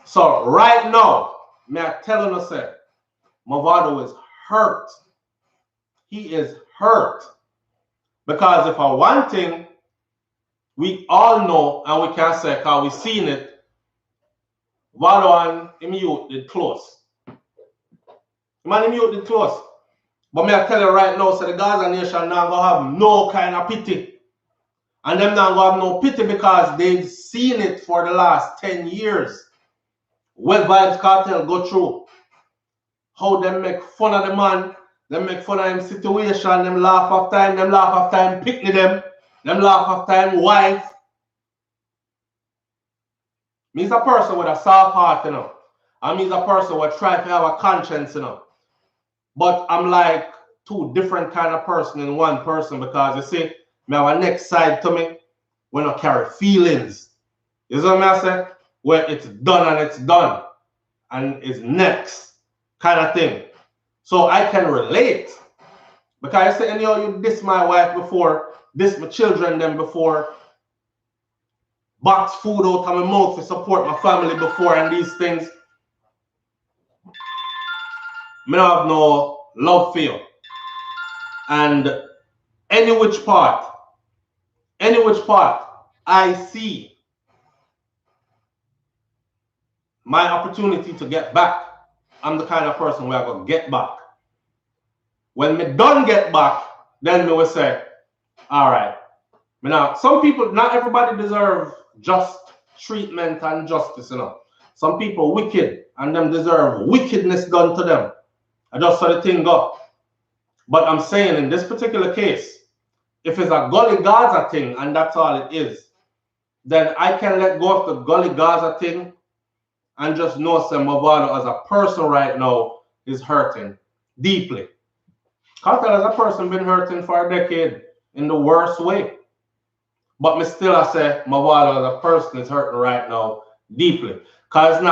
[SPEAKER 1] So right now, me I telling us that Mavado is hurt. He is hurt. Because if I one thing, we all know and we can say, because we've seen it, Vado and him youth did close. Man, him youth did close. But me I tell you right now, so the Gaza nation now gonna have no kind of pity. And them now gonna have no pity because they've seen it for the last 10 years. What Vibes Kartel go through. How them make fun of the man, them make fun of him situation, them laugh after him, them laugh after him picnic them laugh after him wife. Me's a person with a soft heart, you know. And me's a person who try to have a conscience, you know. But I'm like, two different kind of person in one person, because you see, me have a next side to me when I carry feelings. You see what I say? Where it's done and it's done. And it's next kind of thing. So I can relate. Because I say, anyhow, you diss my wife before, diss my children them before, box food out of my mouth to support my family before, and these things. I don't have no love for you. And any which part I see my opportunity to get back, I'm the kind of person where I go get back. When me done get back, then me will say, all right. Now, some people, not everybody deserve just treatment and justice, you know. Some people wicked, and them deserve wickedness done to them. I just saw the thing go. But I'm saying in this particular case, if it's a gully Gaza thing and that's all it is, then I can let go of the gully Gaza thing and just know that Mavado as a person right now is hurting deeply. Kartel as a person been hurting for a decade in the worst way. But me still I say Mavado as a person is hurting right now deeply. Because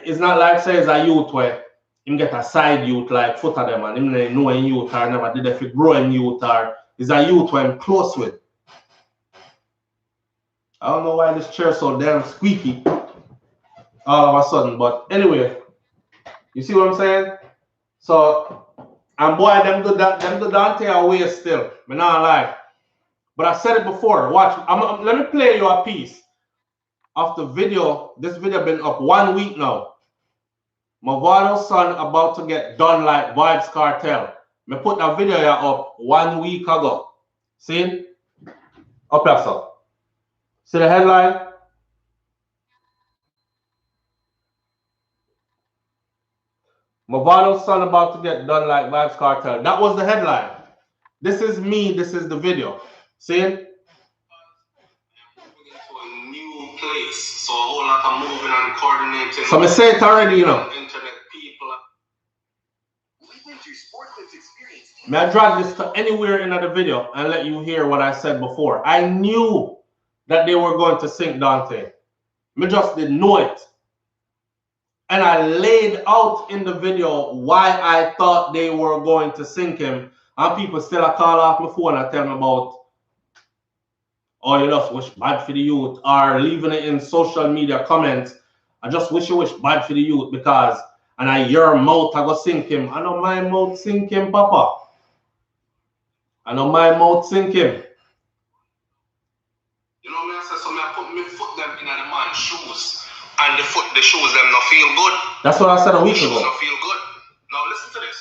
[SPEAKER 1] it's not like say it's a youth where him get a side youth like Foota them and him know in youth or never did if it grow in youth, or is a youth where I'm close with. I don't know why this chair so damn squeaky all of a sudden, but anyway, you see what I'm saying? So, and boy, them do Dante away still. Me not lie. But I said it before. Watch. Let me play you a piece of the video. This video been up 1 week now. Mavado's son about to get done like Vibes Kartel. Me put that video here up 1 week ago. See? Up here, so. See the headline? Mavado's son about to get done like Vibes Kartel. That was the headline. This is me. This is the video. See? A new place, so a whole lot of moving and coordinating. So I say it already, you know. Internet people. May I drag this to anywhere in the video and let you hear what I said before. I knew that they were going to sink Dante. Me just didn't know it. And I laid out in the video why I thought they were going to sink him. And people still call off my phone and tell me about, oh, you just wish bad for the youth, or leaving it in social media comments. I just wish you wish bad for the youth because, and your mouth I go sink him. I know my mouth sink him, Papa. I know my mouth sink him. You know me, I say, so I put my foot them in the man's shoes, and the shoes them not feel good. That's what I said a week ago. Not feel good. Now listen to this.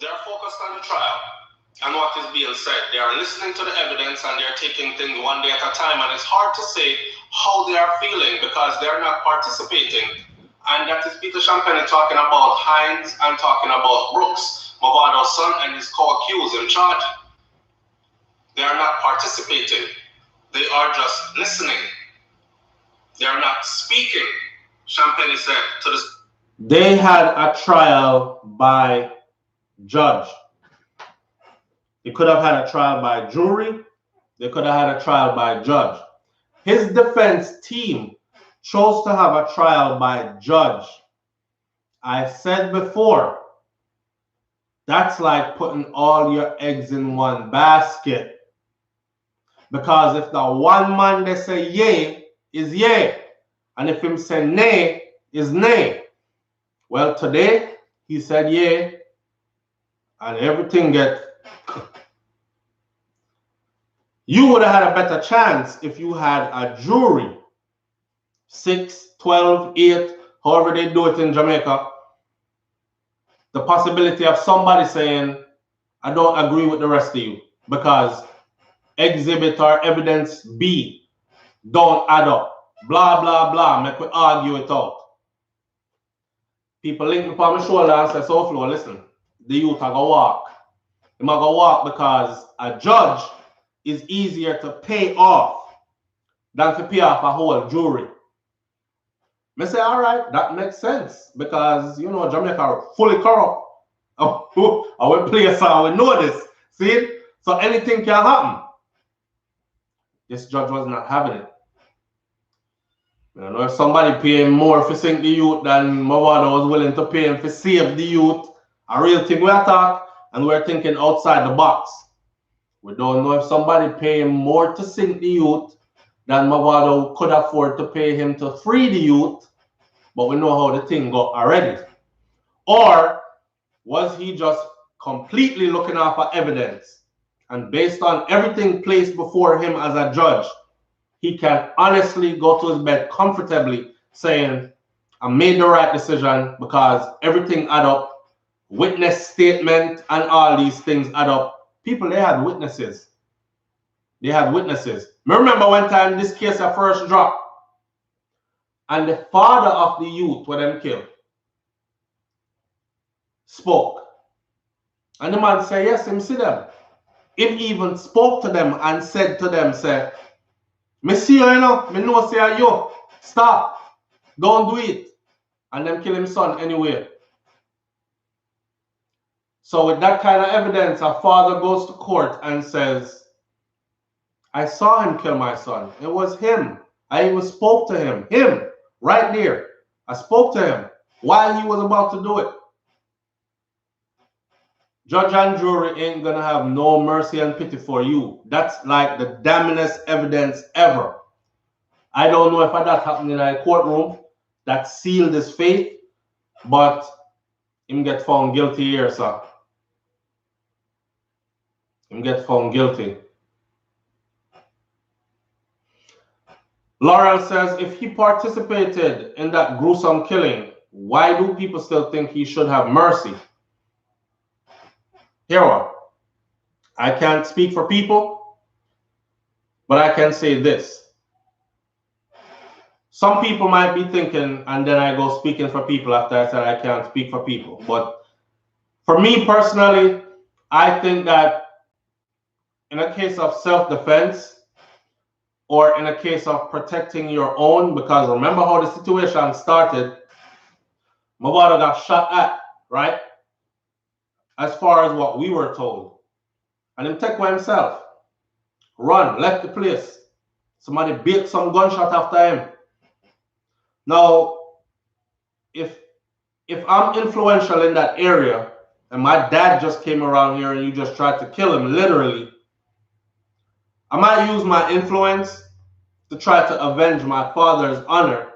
[SPEAKER 1] They are focused on the trial and what is being said. They are listening to the evidence and they are taking things one day at a time. And it's hard to say how they are feeling because they are not participating. And that is Peter Champagne talking about Hines and talking about Brooks, Mavado's son, and his co-accused in charge. They are not participating. They are just listening. They are not speaking. Champagne said to the... They had a trial by judge. They could have had a trial by jury. They could have had a trial by judge. His defense team chose to have a trial by judge. I said before, that's like putting all your eggs in one basket. Because if the one man they say yay is yay, and if him say nay is nay. Well, today he said yay, and everything get... You would have had a better chance if you had a jury. 6, 12, 8, however they do it in Jamaica. The possibility of somebody saying, I don't agree with the rest of you because exhibit or evidence B don't add up. Blah, blah, blah. Make we argue it out. People link me on my shoulder and say, SouFlo, listen, the youth are going to walk. They're going to walk because a judge is easier to pay off than to pay off a whole jury. I say, all right, that makes sense because, you know, Jamaica are fully corrupt I will play a song, we know this. See? So anything can happen. This judge was not having it. I don't know if somebody paying more for sink the youth than Mavado was willing to pay him for save the youth. A real thing we attack, and we're thinking outside the box. We don't know if somebody paying more to sink the youth than Mavado could afford to pay him to free the youth, but we know how the thing got already. Or was he just completely looking out for evidence? And based on everything placed before him as a judge, he can honestly go to his bed comfortably saying, I made the right decision because everything add up. Witness statement and all these things add up. People, they had witnesses. They had witnesses. Remember one time this case at first dropped, and the father of the youth where them killed spoke. And the man said, yes, him see them. Him even spoke to them and said to them, say, me see you, you know, me know say you. Stop. Don't do it. And them kill his son anyway. So with that kind of evidence, a father goes to court and says, I saw him kill my son. It was him. I even spoke to him. Him, right there. I spoke to him while he was about to do it. Judge and jury ain't gonna have no mercy and pity for you. That's like the damningest evidence ever. I don't know if that happened in a courtroom that sealed his fate, but him get found guilty here, sir. Him get found guilty. Laurel says, if he participated in that gruesome killing, why do people still think he should have mercy? Here what? I can't speak for people, but I can say this. Some people might be thinking, and then I go speaking for people after I said I can't speak for people. But for me personally, I think that in a case of self-defense or in a case of protecting your own, because remember how the situation started, Mavado got shot at, right? As far as what we were told. And him take by himself. Run, left the place. Somebody beat some gunshot after him. Now, if I'm influential in that area, and my dad just came around here and you just tried to kill him, literally, I might use my influence to try to avenge my father's honor,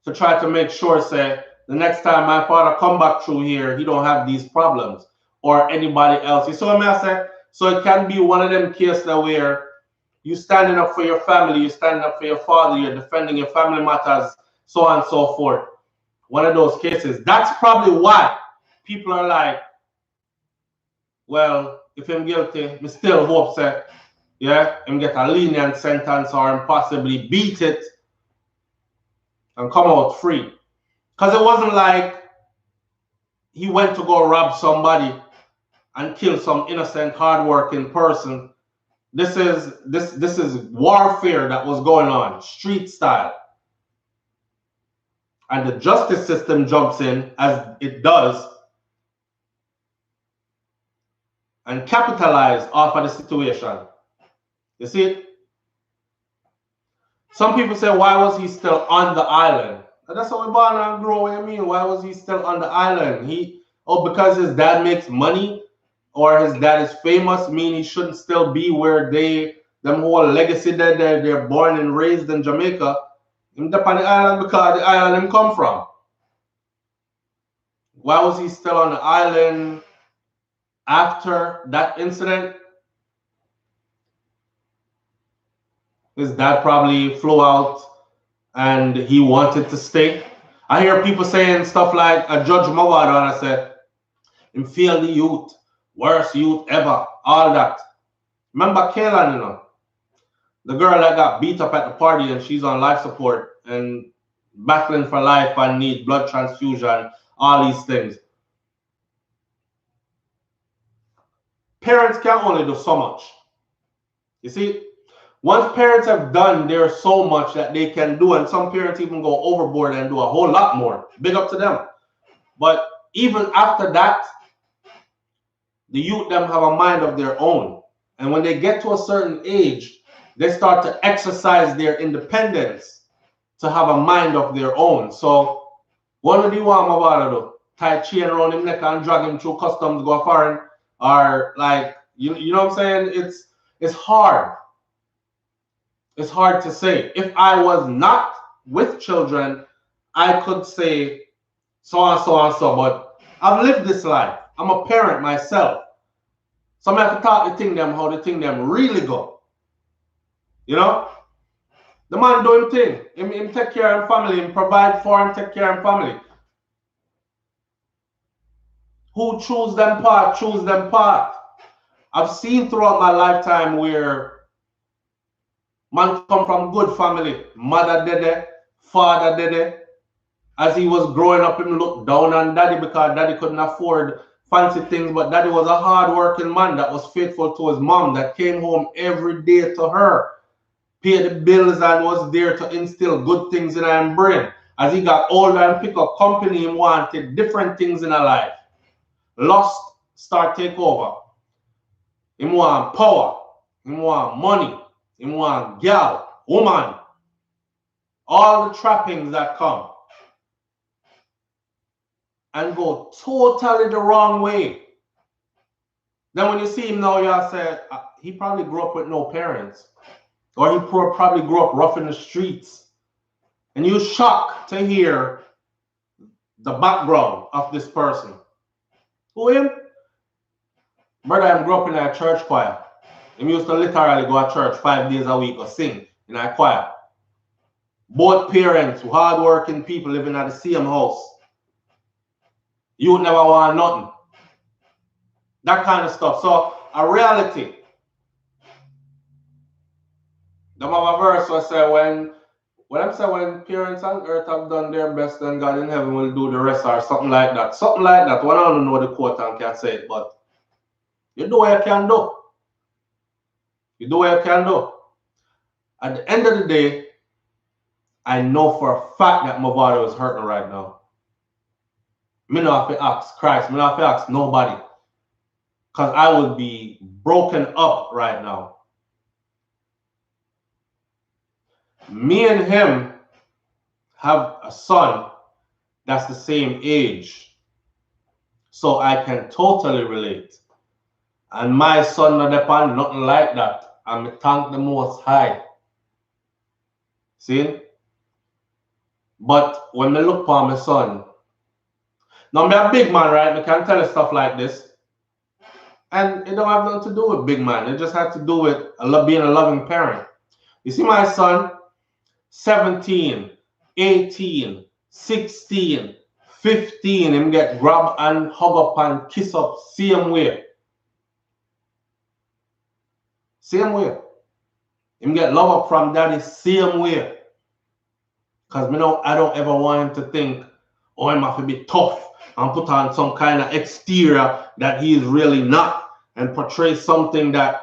[SPEAKER 1] to try to make sure, say, the next time my father come back through here, he don't have these problems, or anybody else. You see what I say? So it can be one of them cases where you standing up for your family, you're standing up for your father, you're defending your family matters, so on and so forth. One of those cases. That's probably why people are like, well, if I'm guilty, we still hope that, yeah, him get a lenient sentence or him possibly beat it and come out free. Because it wasn't like he went to go rob somebody and kill some innocent, hardworking person. This is warfare that was going on, street style. And the justice system jumps in, as it does, and capitalize off of the situation. You see it? Some people say, why was he still on the island? And that's how we born and grow. What do you mean? Why was he still on the island? Because his dad makes money or his dad is famous, mean he shouldn't still be where them whole legacy that they're born and raised in Jamaica. Him up on the island because the island him come from. Why was he still on the island after that incident? His dad probably flew out and he wanted to stay. I hear people saying stuff like a Judge Mavado, and I said, him fail the youth, worst youth ever, all that. Remember Kaylan, you know? The girl that got beat up at the party and she's on life support and battling for life and need blood transfusion, all these things. Parents can only do so much. You see, once parents have done, there's so much that they can do, and some parents even go overboard and do a whole lot more. Big up to them. But even after that, the youth them have a mind of their own. And when they get to a certain age, they start to exercise their independence to have a mind of their own. So what do you want Mavado do? Tie chain around him neck and drag him through customs, go foreign, or like you know what I'm saying? It's hard. It's hard to say. If I was not with children, I could say so and so and so, but I've lived this life. I'm a parent myself. So I have to talk the thing them how the thing them really go. You know? The man do him thing. Him take care of family, him provide for him, take care of family. Who choose them part, choose them part. I've seen throughout my lifetime where man come from good family. Mother did it, father did it. As he was growing up, him looked down on daddy because daddy couldn't afford fancy things, but daddy was a hard-working man that was faithful to his mom, that came home every day to her, paid the bills, and was there to instill good things in her brain. As he got older and picked up company, he wanted different things in her life. Lust start take over. He want power. He want money. He want girl, woman. All the trappings that come. And go totally the wrong way. Then when you see him now, you say, he probably grew up with no parents. Or he probably grew up rough in the streets. And you're shocked to hear the background of this person. Who him? Brother, I grew up in a church choir. He used to literally go to church 5 days a week or sing in a choir. Both parents, hard-working people living at the same house. You would never want nothing. That kind of stuff. So, a reality. The have a verse where say when parents on earth have done their best, then God in heaven will do the rest, or something like that. Something like that. Well, I don't know the quote and can say it, but you do what you can do. You do what you can do. At the end of the day, I know for a fact that Mavado is hurting right now. Me not have to ask Christ. Me not have to ask nobody. Because I would be broken up right now. Me and him have a son that's the same age. So I can totally relate. And my son not depend nothing like that. And me thank the Most High. See? But when I look for my son, now I'm a big man, right? I can tell you stuff like this. And it don't have nothing to do with big man. It just has to do with being a loving parent. You see my son, 17, 18, 16, 15, him get grab and hug up and kiss up same way. Same way. Him get love up from daddy same way. Because I don't ever want him to think, oh, I'm have to be tough and put on some kind of exterior that he is really not and portray something that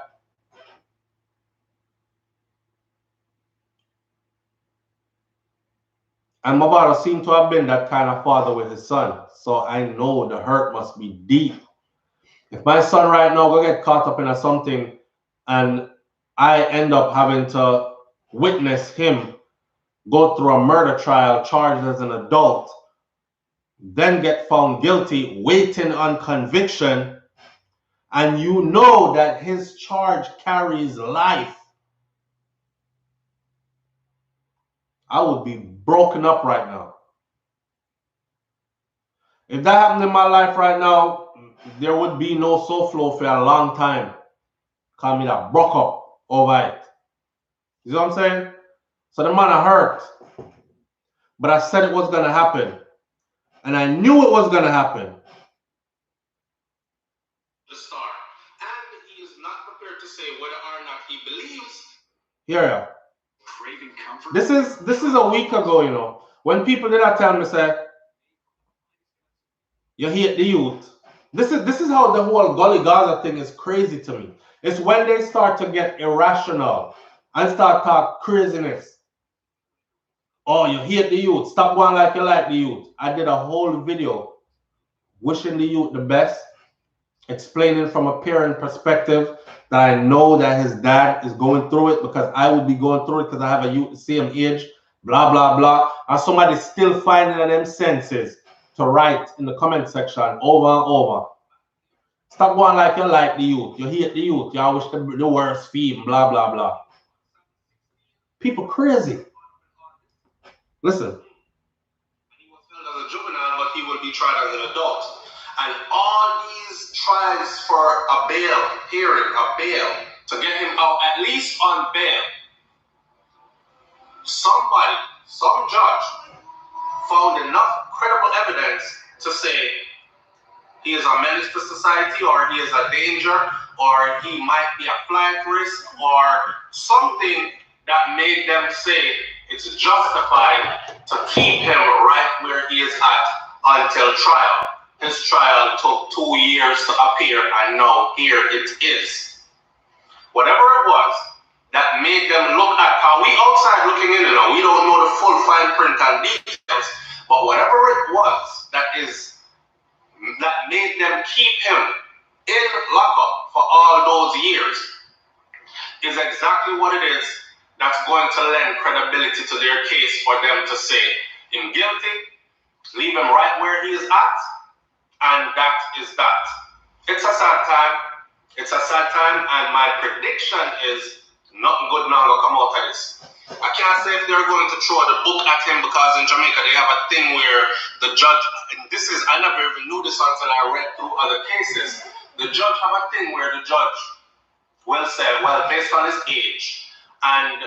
[SPEAKER 1] and Mavado seemed to have been that kind of father with his son. So I know the hurt must be deep. If my son right now go get caught up in something and I end up having to witness him go through a murder trial charged as an adult, then get found guilty, waiting on conviction, and you know that his charge carries life, I would be broken up right now. If that happened in my life right now, there would be no SouFLo for a long time. Call me that broke up over it. You know what I'm saying? So the man I hurt. But I said it was going to happen. And I knew it was going to happen. The star. And he is not prepared to say whether or not he believes. Here. This is a week ago, you know. When people did not tell me, say, you hate the youth. This is how the whole Gully Gaza thing is crazy to me. It's when they start to get irrational and start talk craziness. Oh, you hate the youth. Stop going like you like the youth. I did a whole video wishing the youth the best. explaining from a parent perspective that I know that his dad is going through it because I will be going through it because I have a same age, blah, blah, blah. And somebody still finding them senses to write in the comment section over and over. Stop going like you like the youth. You hate the youth. You wish the worst fee, blah, blah, blah. People crazy. Listen.
[SPEAKER 4] He was held as a juvenile, but he will be tried as an adult. And all these tries for a bail, to get him out, at least on bail, somebody, some judge, found enough credible evidence to say he is a menace to society, or he is a danger, or he might be a flight risk, or something that made them say it's justified to keep him right where he is at until trial. His trial took 2 years to appear, and now here it is. Whatever it was that made them look at how we outside looking in, we don't know the full fine print and details, but whatever it was that made them keep him in lockup for all those years is exactly what it is that's going to lend credibility to their case for them to say him guilty, leave him right where he is at, and that is that. It's a sad time. It's a sad time, and my prediction is nothing good now will come out of this. I can't say if they're going to throw the book at him, because in Jamaica they have a thing where the judge, and I never even knew this until I read through other cases. The judge have a thing where the judge will say, well, based on his age and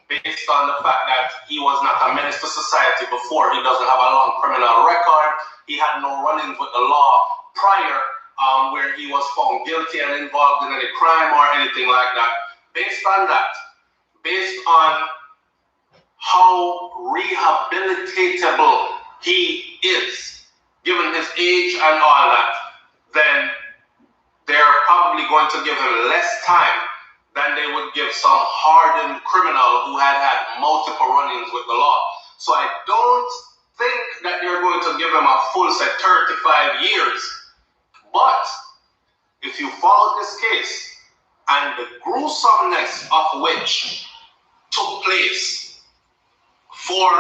[SPEAKER 4] based on the fact that he was not a menace to society before, he doesn't have a long criminal record, he had no run-ins with the law prior, where he was found guilty and involved in any crime or anything like that. Based on that, based on how rehabilitatable he is, given his age and all that, then they're probably going to give him less time than they would give some hardened criminal who had multiple run-ins with the law. So I don't think that they're going to give him a full set 35 years. But if you follow this case and the gruesomeness of which took place for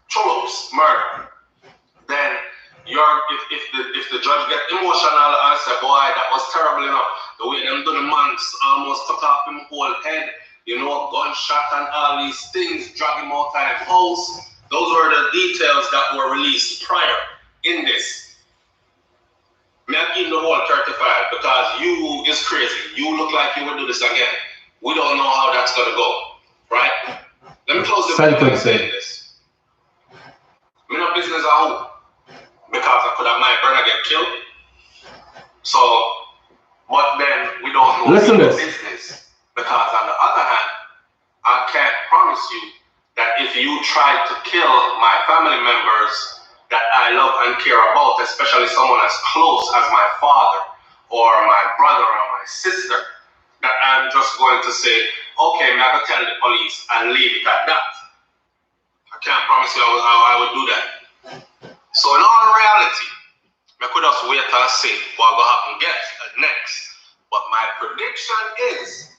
[SPEAKER 4] Chulup's murder, then if the judge get emotional and say, boy, that was terrible enough, the way them do the man almost took off him whole head, gunshot and all these things, drag him out of his house. Those were the details that were released prior in this. Me I give the whole 35 because you is crazy. You look like you will do this again. We don't know how that's gonna go, right? Let me close the video by saying this. Me no business at home because I could have my brother get killed. So, but then we don't know business because on the other hand, I can't promise you that if you try to kill my family members that I love and care about, especially someone as close as my father or my brother or my sister, that I'm just going to say, okay, I'm going to tell the police and leave it at that. I can't promise you how I would do that. So in all reality, I could just wait and see what will happen next. But my prediction is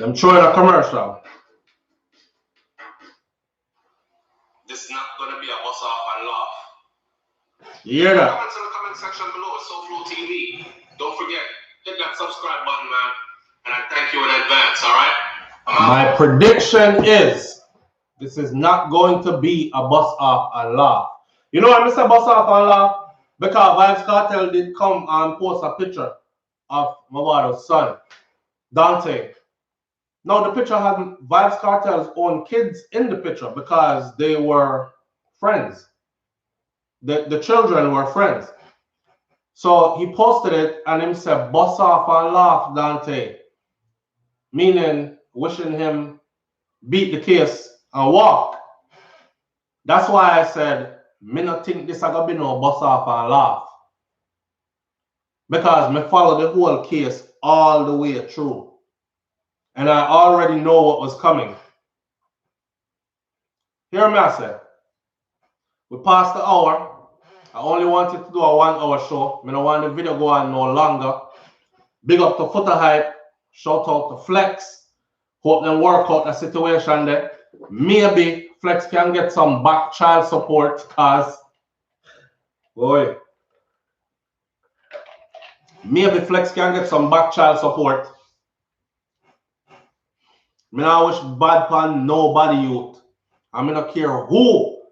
[SPEAKER 1] I'm throwing a commercial.
[SPEAKER 4] This is not going to be a bust off and laugh.
[SPEAKER 1] You hear that?
[SPEAKER 4] Comments in the comment section below at SouFLoTV. Don't forget, hit that subscribe button, man. And I thank you in advance, all right?
[SPEAKER 1] My prediction is this is not going to be a bust off and laugh. You know why I say bust off and laugh? Because Vybz Kartel did come and post a picture of Mavado's son, Dante. Now the picture had Vybz Kartel's own kids in the picture because they were friends. The children were friends. So he posted it and him said, bust off and laugh, Dante. Meaning wishing him beat the case and walk. That's why I said, me not think this is going to be no bust off and laugh. Because me follow the whole case all the way through. And I already know what was coming. Hear me I say, we passed the hour. I only wanted to do a 1 hour show. I don't want the video go on no longer. Big up to Foota Hype. Shout out to Flex. Hope them work out the situation there. Maybe Flex can get some back child support cause boy. Maybe Flex can get some back child support. Me not wish bad pan nobody youth. I mean, not care who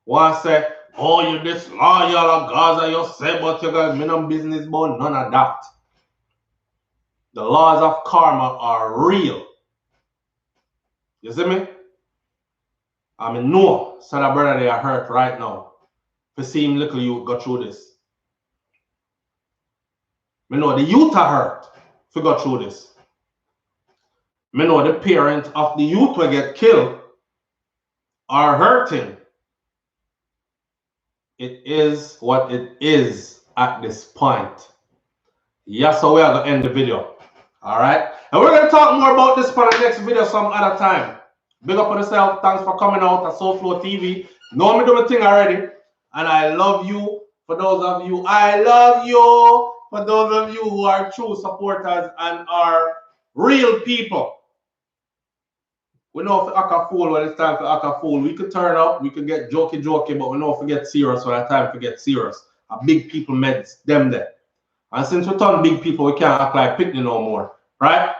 [SPEAKER 1] want to say, oh, you disloyal or Gaza, you say, but you got me no business about none of that. The laws of karma are real. You see me? I mean, no, so that brother they are hurt right now. For seeing little youth go through this. Me know the youth are hurt if you go through this. Me know the parent of the youth will get killed are hurting. It is what it is at this point. Yes, so we are going to end the video. Alright? And we're going to talk more about this for the next video some other time. Big up on yourself. Thanks for coming out at SouFLoTV. Know me do my thing already. And I love you. For those of you, I love you. For those of you who are true supporters and are real people. We know if act a fool when it's time to act a fool. We could turn up, we could get jokey, but we know if we get serious when it's time to get serious. A big people meds, them there. And since we turn big people, we can't act like picnic no more. Right?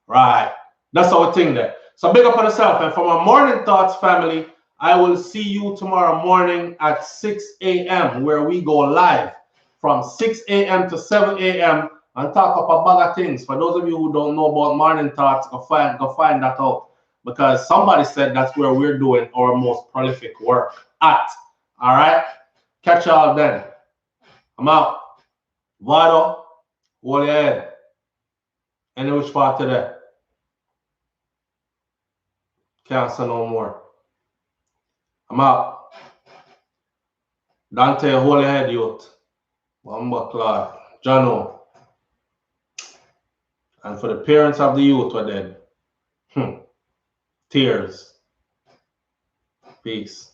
[SPEAKER 1] Right. That's our thing there. So big up on yourself. And for my morning thoughts, family, I will see you tomorrow morning at 6 a.m. where we go live from 6 a.m. to 7 a.m. and talk about a bag of things. For those of you who don't know about morning thoughts, go find that out. Because somebody said that's where we're doing our most prolific work at. All right? Catch y'all then. I'm out. Mavado, hold your head. Any which part today? Can't say no more. I'm out. Dante, hold your head, youth. Wamba Clark, Jano. And for the parents of the youth who are dead, tears. Peace.